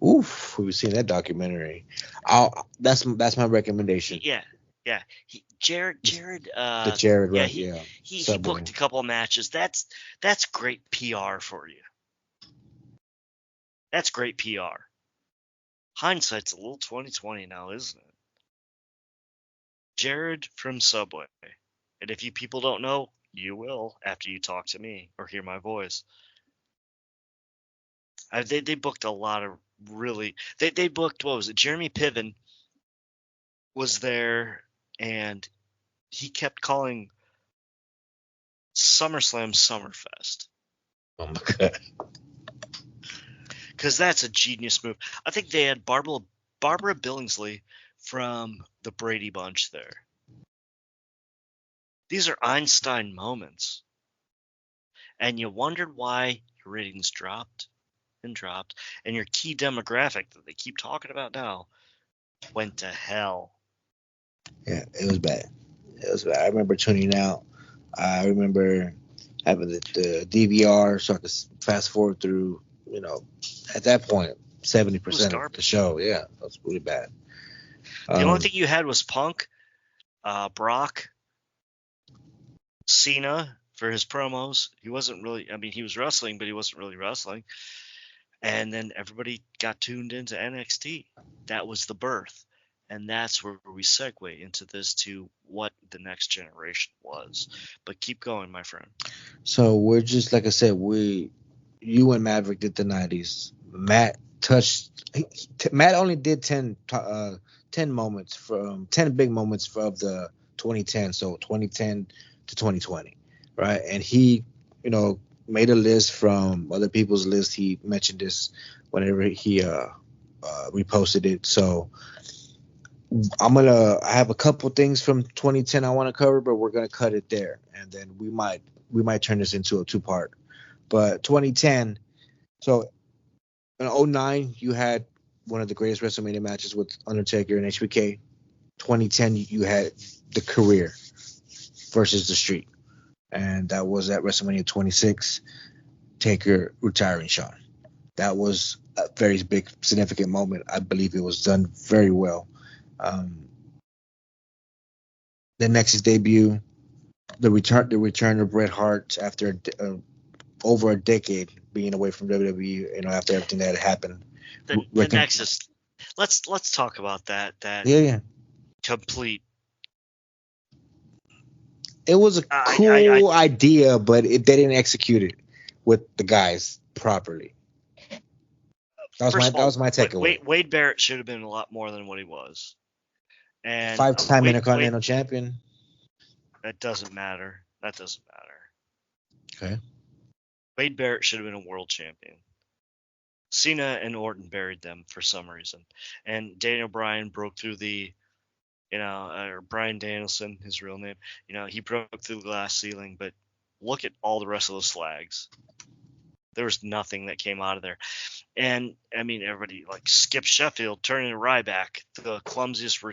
Oof, we've seen that documentary. That's my recommendation. Yeah. Jared. The Jared, yeah, right? He booked a couple of matches. That's great PR for you. That's great PR. Hindsight's a little 2020 now, isn't it? Jared from Subway. And if you people don't know, you will after you talk to me or hear my voice. They booked a lot of really. They booked, what was it? Jeremy Piven was there, and he kept calling SummerSlam Summerfest. Oh my god. Because that's a genius move. I think they had Barbara Billingsley from the Brady Bunch there. These are Einstein moments. And you wondered why your ratings dropped and dropped, and your key demographic that they keep talking about now went to hell. Yeah, it was bad. It was bad. I remember tuning out. I remember having the DVR so I could fast forward through, at that point, 70% of the show. Yeah, that was really bad. The only thing you had was Punk, Brock, Cena for his promos. He wasn't really, he was wrestling, but he wasn't really wrestling. And then everybody got tuned into NXT. That was the birth. And that's where we segue into this to what the next generation was. But keep going, my friend. So we're just, like I said, you and Maverick did the 90s. Matt only did 10 moments from 10 big moments of the 2010. So 2010 to 2020, right? And he, made a list from other people's list. He mentioned this whenever he reposted it. So I have a couple things from 2010 I want to cover, but we're gonna cut it there, and then we might turn this into a 2-part. But 2010, so in 2009 you had one of the greatest WrestleMania matches with Undertaker and HBK. 2010 you had the Career versus the Street, and that was at WrestleMania 26. Taker retiring Shawn. That was a very big, significant moment. I believe it was done very well. The Nexus debut, the return of Bret Hart after over a decade being away from WWE, after everything that had happened. The Nexus. Let's talk about that. Yeah. Complete. It was a cool idea, but they didn't execute it with the guys properly. That was my takeaway. Wade Barrett should have been a lot more than what he was. And 5-time Intercontinental Champion. That doesn't matter. Okay. Wade Barrett should have been a world champion. Cena and Orton buried them for some reason. And Daniel Bryan broke through the, or Bryan Danielson, his real name, he broke through the glass ceiling. But look at all the rest of those flags. There was nothing that came out of there. And, everybody, like Skip Sheffield turning to Ryback, the clumsiest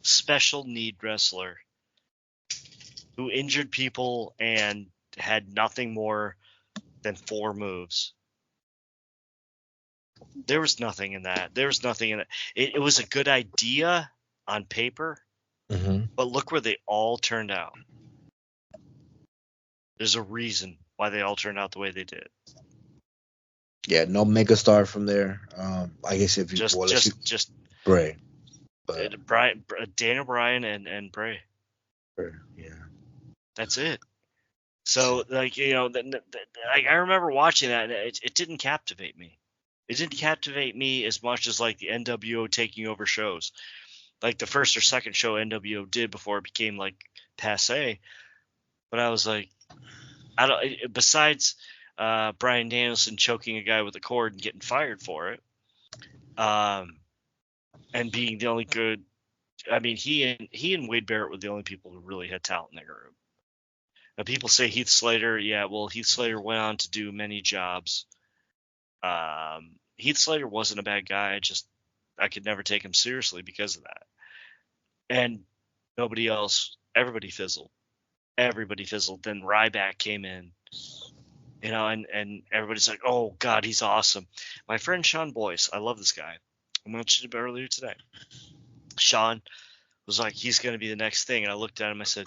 special need wrestler who injured people and had nothing more than 4 moves. There was nothing in that. It was a good idea on paper, but look where they all turned out. There's a reason why they all turned out the way they did. Yeah, no megastar from there. I guess if you just Bray, Daniel Bryan and Bray. Yeah, that's it. So I remember watching that, and it didn't captivate me. It didn't captivate me as much as like the NWO taking over shows, like the first or second show NWO did before it became like passe. But I was like, besides Bryan Danielson choking a guy with a cord and getting fired for it, and being the only good. He and Wade Barrett were the only people who really had talent in that group. Now people say Heath Slater. Yeah, well, Heath Slater went on to do many jobs. Heath Slater wasn't a bad guy. I could never take him seriously because of that. And nobody else. Everybody fizzled. Then Ryback came in. And everybody's like, oh, God, he's awesome. My friend Sean Boyce, I love this guy. I mentioned him earlier today. Sean was like, he's going to be the next thing. And I looked at him, I said,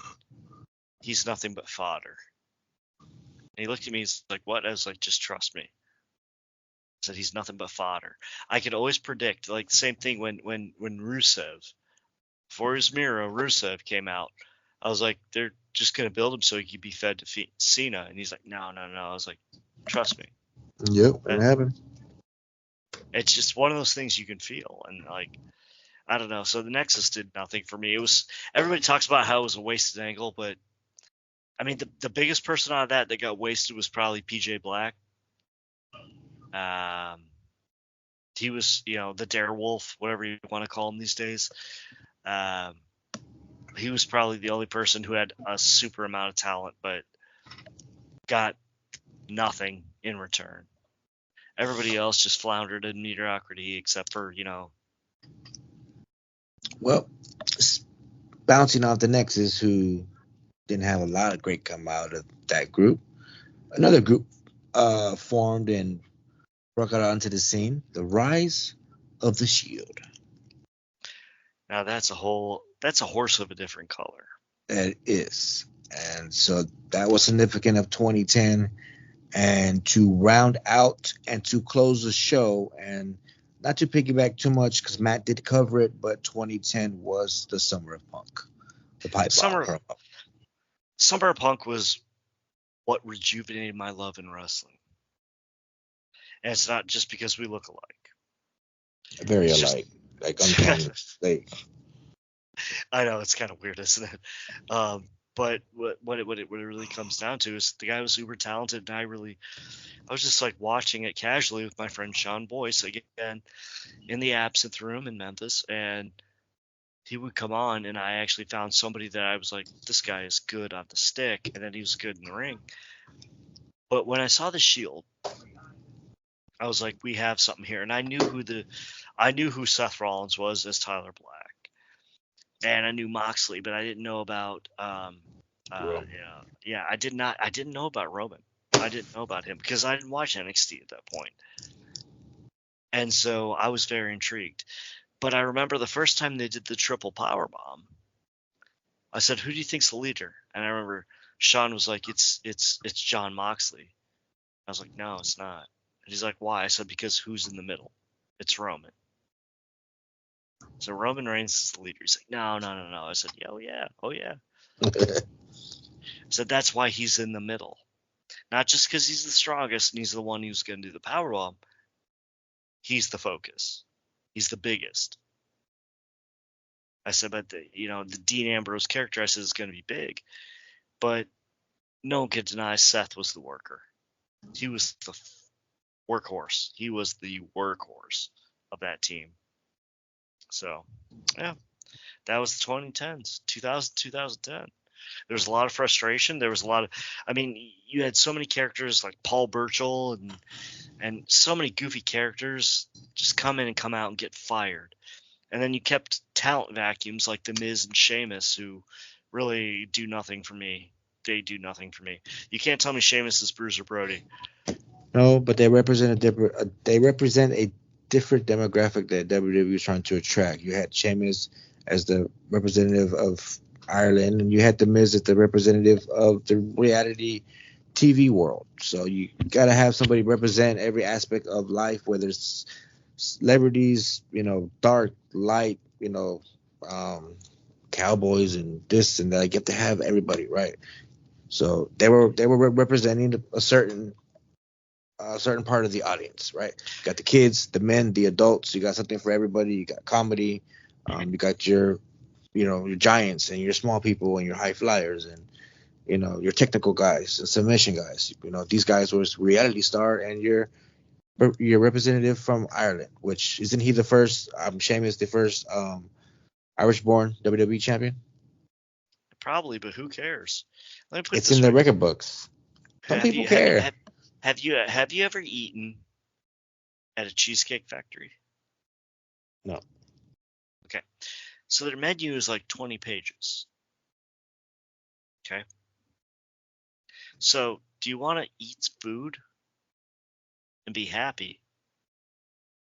he's nothing but fodder. And he looked at me, he's like, what? I was like, just trust me. said he's nothing but fodder. I could always predict, like the same thing when Rusev, before his Miro, Rusev came out. I was like, they're just gonna build him so he could be fed to Cena, and he's like, no. I was like, trust me. Yep, it happened. It's just one of those things you can feel, and like, I don't know. So the Nexus did nothing for me. It was, everybody talks about how it was a wasted angle, but I mean, the biggest person out of that got wasted was probably PJ Black. He was, the Darewolf, whatever you want to call him these days. He was probably the only person who had a super amount of talent, but got nothing in return. Everybody else just floundered in mediocrity, except for, Well, bouncing off the Nexus, who didn't have a lot of great come out of that group. Another group formed and broke out onto the scene, the Rise of the Shield. Now that's a horse of a different color. It is. And so that was significant of 2010. And to round out and to close the show, and not to piggyback too much because Matt did cover it, but 2010 was the Summer of Punk. The pipe bomb. Summer of Punk was what rejuvenated my love in wrestling. And it's not just because we look alike. Very alike. Like uncanny. I know, it's kind of weird, isn't it? But what it really comes down to is the guy was uber talented, and I was just like watching it casually with my friend Sean Boyce again in the Absinthe Room in Memphis, and he would come on, and I actually found somebody that I was like, this guy is good on the stick, and then he was good in the ring. But when I saw the Shield, I was like, we have something here, and I knew who Seth Rollins was as Tyler Black. And I knew Moxley, but I didn't know about I didn't know about Roman. I didn't know about him because I didn't watch NXT at that point. And so I was very intrigued. But I remember the first time they did the triple power bomb, I said, who do you think's the leader? And I remember Sean was like, it's John Moxley. I was like, no, it's not. And he's like, why? I said, because who's in the middle? It's Roman. So Roman Reigns is the leader. He's like, no. I said, oh yeah. I said, that's why he's in the middle. Not just because he's the strongest and he's the one who's going to do the powerbomb. He's the focus. He's the biggest. I said, but the Dean Ambrose character, I said, is going to be big. But no one could deny Seth was the worker. He was the workhorse. He was the workhorse of that team. So, yeah, that was the 2010s, 2010. There was a lot of frustration. There was a lot of, you had so many characters like Paul Burchill and so many goofy characters just come in and come out and get fired. And then you kept talent vacuums like The Miz and Sheamus, who really do nothing for me. They do nothing for me. You can't tell me Sheamus is Bruiser Brody. No, but they represent a different demographic that WWE was trying to attract. You had Sheamus as the representative of Ireland, and you had The Miz as the representative of the reality TV world. So you got to have somebody represent every aspect of life, whether it's celebrities, dark, light, cowboys and this and that. You have to have everybody, right? So they were representing a certain part of the audience, right? You got the kids, the men, the adults. You got something for everybody. You got comedy. You got your giants and your small people and your high flyers and your technical guys and submission guys. These guys were reality star, and your representative from Ireland, which isn't he the first? Sheamus the first Irish-born WWE champion. Probably, but who cares? Let me put it's in the record books. Some people care. Have you ever eaten at a Cheesecake Factory? No. Okay. So their menu is like 20 pages. Okay. So do you want to eat food and be happy?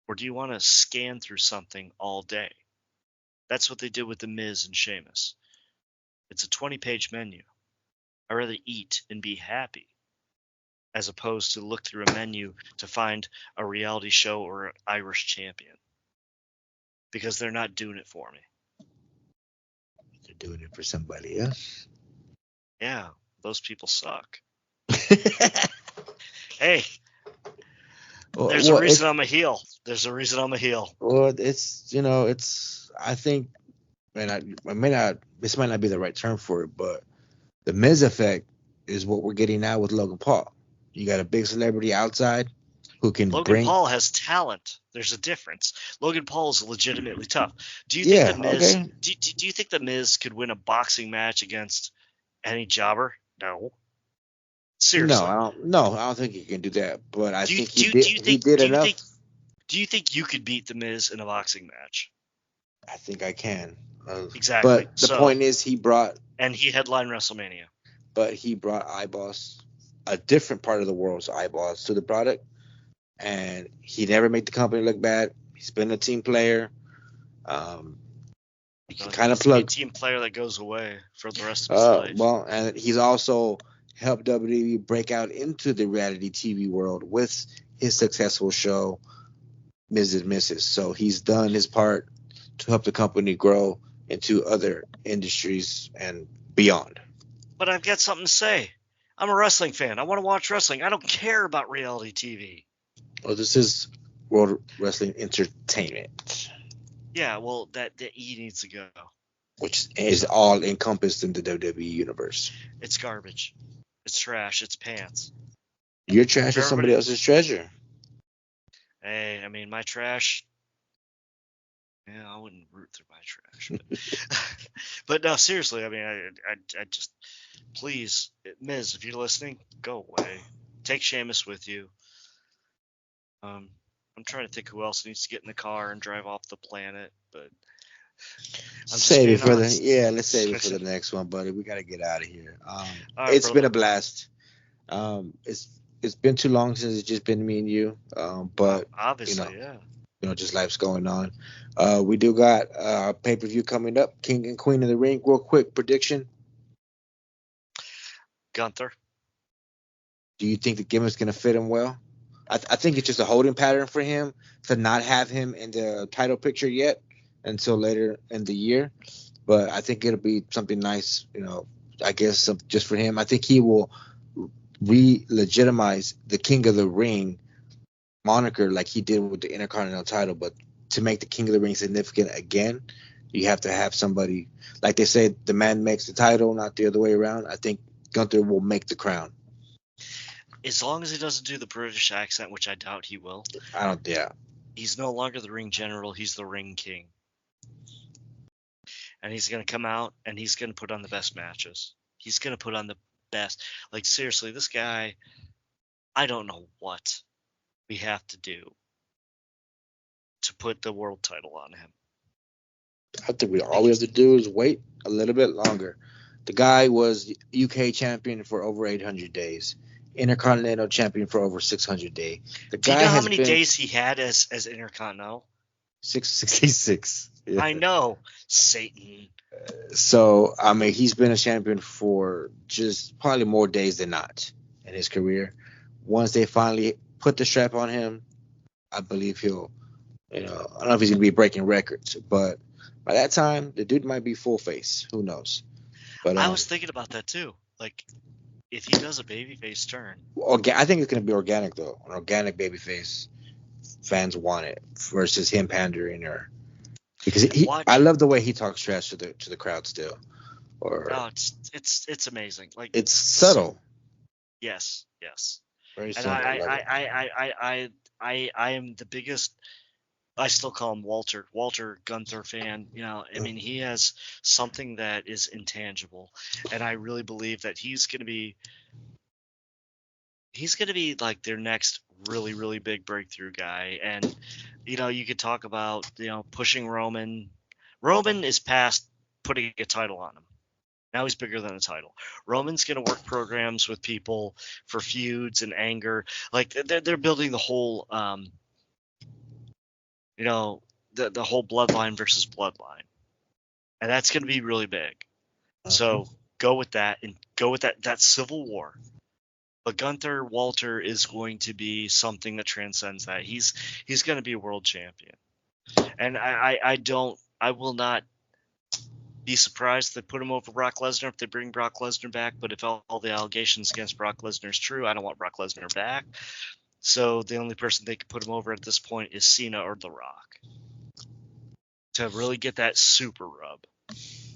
Or do you want to scan through something all day? That's what they did with The Miz and Sheamus. It's a 20-page menu. I'd rather eat and be happy as opposed to look through a menu to find a reality show or an Irish champion. Because they're not doing it for me. They're doing it for somebody else. Yeah, those people suck. Hey, there's a reason I'm a heel. There's a reason I'm a heel. Well, it's I think, and this might not be the right term for it, but the Miz effect is what we're getting now with Logan Paul. You got a big celebrity outside who can Logan Paul has talent. There's a difference. Logan Paul is legitimately tough. Do you think Miz? Okay. Do you think the Miz could win a boxing match against any jobber? No. Seriously. I don't think he can do that. But I think he did enough. Do you think you could beat the Miz in a boxing match? I think I can. Exactly. But the point is, he headlined WrestleMania. But he brought eyeballs, a different part of the world's eyeballs to the product, and he never made the company look bad. He's been a team player. He can kind of plug. A team player that goes away for the rest of his life. Well, and he's also helped WWE break out into the reality TV world with his successful show, Ms. and Mrs. So he's done his part to help the company grow into other industries and beyond. But I've got something to say. I'm a wrestling fan. I want to watch wrestling. I don't care about reality TV. Well, this is World Wrestling Entertainment. Yeah, well, the E needs to go. Which is all encompassed in the WWE universe. It's garbage. It's trash. It's pants. Your trash is somebody else's treasure. Hey, I mean, my trash. Yeah, I wouldn't root through my trash. But no, seriously, I mean, I just, please, Miz, if you're listening, go away. Take Sheamus with you. I'm trying to think who else needs to get in the car and drive off the planet, but let's save it for the next one, buddy. We got to get out of here. It's been a blast. It's been too long since it's just been me and you. But obviously, just life's going on. We do got a pay-per-view coming up, King and Queen of the Ring. Real quick prediction. Gunther. Do you think the gimmick's going to fit him well? I think it's just a holding pattern for him to not have him in the title picture yet until later in the year. But I think it'll be something nice, I guess just for him. I think he will re-legitimize the King of the Ring moniker like he did with the Intercontinental title. But to make the King of the Ring significant again, you have to have somebody, like they say, the man makes the title, not the other way around. I think Gunther will make the crown. As long as he doesn't do the British accent, which I doubt he will. He's no longer the ring general. He's the ring king. And he's going to come out and he's going to put on the best matches. He's going to put on the best. Like, seriously, this guy, I don't know what we have to do to put the world title on him. I think all we have to do is wait a little bit longer. The guy was UK champion for over 800 days. Intercontinental champion for over 600 days. Do you know how many days he had as Intercontinental? 666. Yeah. I know, Satan. So, I mean, he's been a champion for just probably more days than not in his career. Once they finally put the strap on him, I believe he'll, I don't know if he's going to be breaking records, but by that time, the dude might be full face. Who knows? But I was thinking about that too. Like, if he does a babyface turn. I think it's going to be organic, though. An organic babyface. Fans want it versus him pandering because I love the way he talks trash to the crowd still. It's amazing. Like, it's subtle. Yes. Very and subtle. I am the biggest. I still call him Walter Gunther fan. I mean, he has something that is intangible, and I really believe that he's going to be like their next really, really big breakthrough guy. And you could talk about pushing Roman. Roman is past putting a title on him. Now he's bigger than a title. Roman's going to work programs with people for feuds and anger. Like, they're building the whole the whole bloodline versus bloodline, and that's going to be really big. So go with that, and go with that civil war, But Gunther Walter is going to be something that transcends that. He's going to be a world champion. And I will not be surprised if they put him over Brock Lesnar if they bring Brock Lesnar back. But if all the allegations against Brock Lesnar is true, I don't want Brock Lesnar back. So the only person they could put him over at this point is Cena or The Rock to really get that super rub.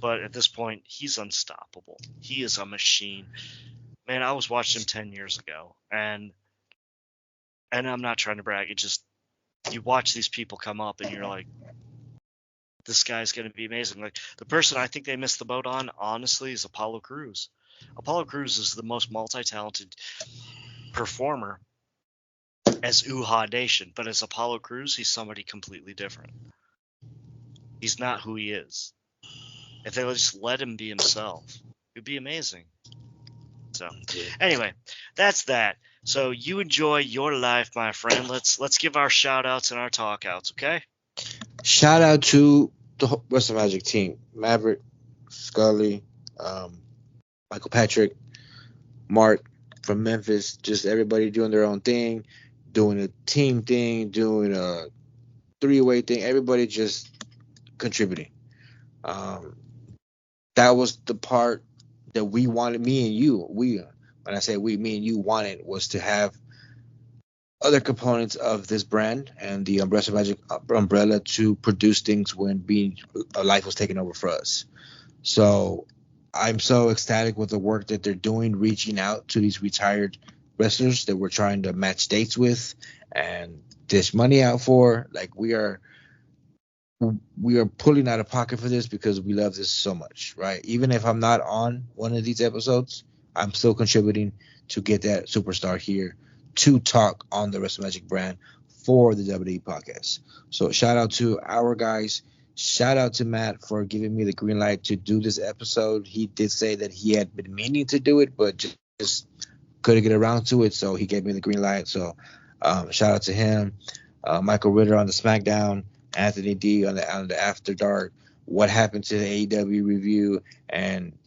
But at this point, he's unstoppable. He is a machine. Man, I was watching him 10 years ago, and I'm not trying to brag. It just, you watch these people come up, and you're like, this guy's going to be amazing. Like, the person I think they missed the boat on, honestly, is Apollo Crews. Apollo Crews is the most multi-talented performer as Uhaa Nation, but as Apollo Crews, he's somebody completely different. He's not who he is. If they would just let him be himself, it'd be amazing. So, anyway, that's that. So you enjoy your life, my friend. Let's give our shout outs and our talk outs, okay? Shout out to the WrestleMagic team: Maverick, Scully, Michael Patrick, Mark from Memphis. Just everybody doing their own thing, doing a team thing, doing a 3-way thing. Everybody just contributing. That was the part that we wanted. Me and you, when I say we, me and you wanted was to have other components of this brand and the WrestleMagic umbrella to produce things when life was taken over for us. So I'm so ecstatic with the work that they're doing, reaching out to these retired wrestlers that we're trying to match dates with and dish money out for. Like, we are pulling out of pocket for this because we love this so much, right? Even if I'm not on one of these episodes, I'm still contributing to get that superstar here to talk on the WrestleMagic brand for the WWE podcast. So shout out to our guys. Shout out to Matt for giving me the green light to do this episode. He did say that he had been meaning to do it, but just couldn't get around to it. So he gave me the green light. So shout out to him. Michael Ritter on the SmackDown, Anthony D on the After Dark, What Happened to the AEW review, and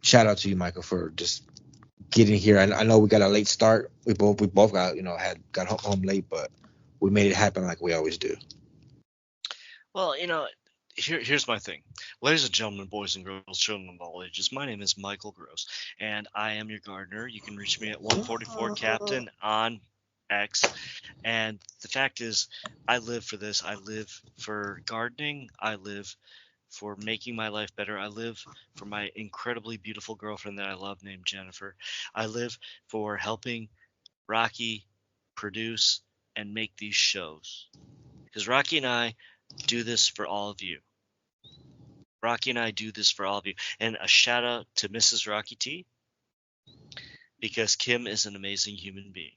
shout out to you, Michael, for just getting here. I know we got a late start. We both got home late, but we made it happen like we always do. Well, here's my thing. Ladies and gentlemen, boys and girls, children of all ages, my name is Michael Gross, and I am your gardener. You can reach me at 144 Captain on X. And the fact is, I live for this. I live for gardening. I live for making my life better. I live for my incredibly beautiful girlfriend that I love named Jennifer. I live for helping Rocky produce and make these shows. Because Rocky and I do this for all of you. Rocky and I do this for all of you. And a shout out to Mrs. Rocky T, because Kim is an amazing human being.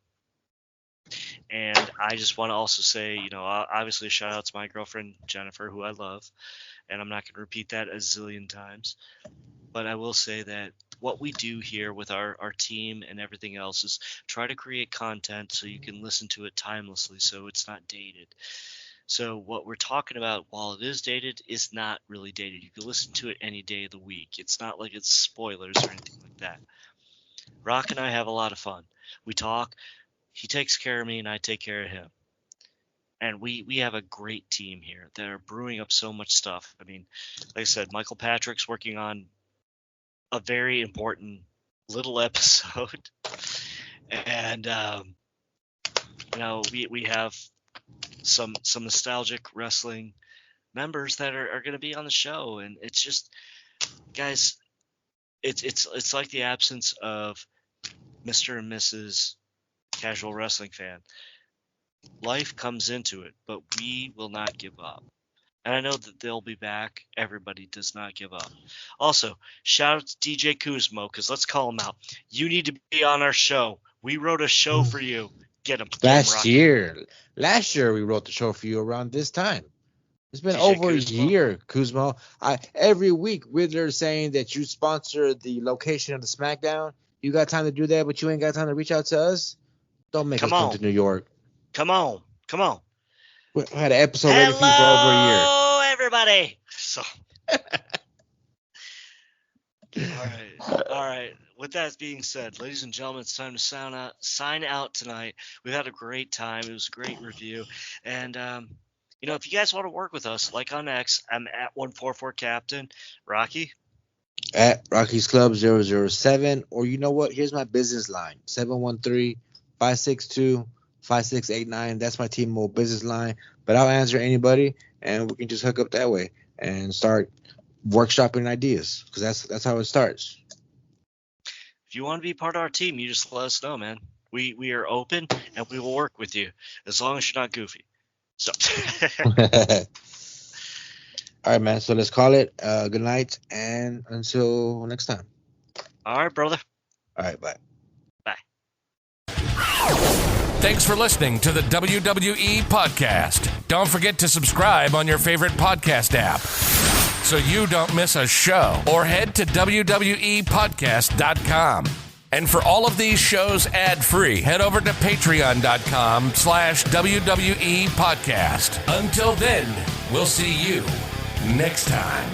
And I just want to also say, obviously a shout out to my girlfriend, Jennifer, who I love. And I'm not going to repeat that a zillion times. But I will say that what we do here with our team and everything else is try to create content so you can listen to it timelessly, so it's not dated. So what we're talking about, while it is dated, is not really dated. You can listen to it any day of the week. It's not like it's spoilers or anything like that. Rock and I have a lot of fun. We talk. He takes care of me and I take care of him. And we have a great team here. They're brewing up so much stuff. I mean, like I said, Michael Patrick's working on a very important little episode. And, we have some nostalgic wrestling members that are going to be on the show. And it's just, guys, it's like the absence of Mr. and Mrs. Casual Wrestling Fan. Life comes into it, but we will not give up. And I know that they'll be back. Everybody does not give up. Also, shout out to DJ Kuzmo, because let's call him out. You need to be on our show. We wrote a show for you. Get him. Last year we wrote the show for you around this time. It's been DJ over Kuzmo. A year, Kuzmo. Every week they're saying that you sponsor the location of the SmackDown. You got time to do that, but you ain't got time to reach out to us? Don't make us come to New York. Come on. We had an episode ready for you for over a year. Hello, everybody. So, all right. with that being said, ladies and gentlemen, it's time to sign out tonight. We've had a great time. It was a great review. And, if you guys want to work with us, like on X, I'm at 144Captain. Rocky? At Rocky's Club 007. Or you know what? Here's my business line. 713-562-5689. That's my T-Mobile business line. But I'll answer anybody, and we can just hook up that way and start workshopping ideas, because that's how it starts. If you want to be part of our team, you just let us know, man. We are open, and we will work with you as long as you're not goofy. So. All right, man. So let's call it good night, and until next time. All right, brother. All right, bye. Bye. Thanks for listening to the WWE Podcast. Don't forget to subscribe on your favorite podcast app so you don't miss a show, or head to WWEpodcast.com. And for all of these shows ad-free, head over to patreon.com/WWE Podcast. Until then, we'll see you next time.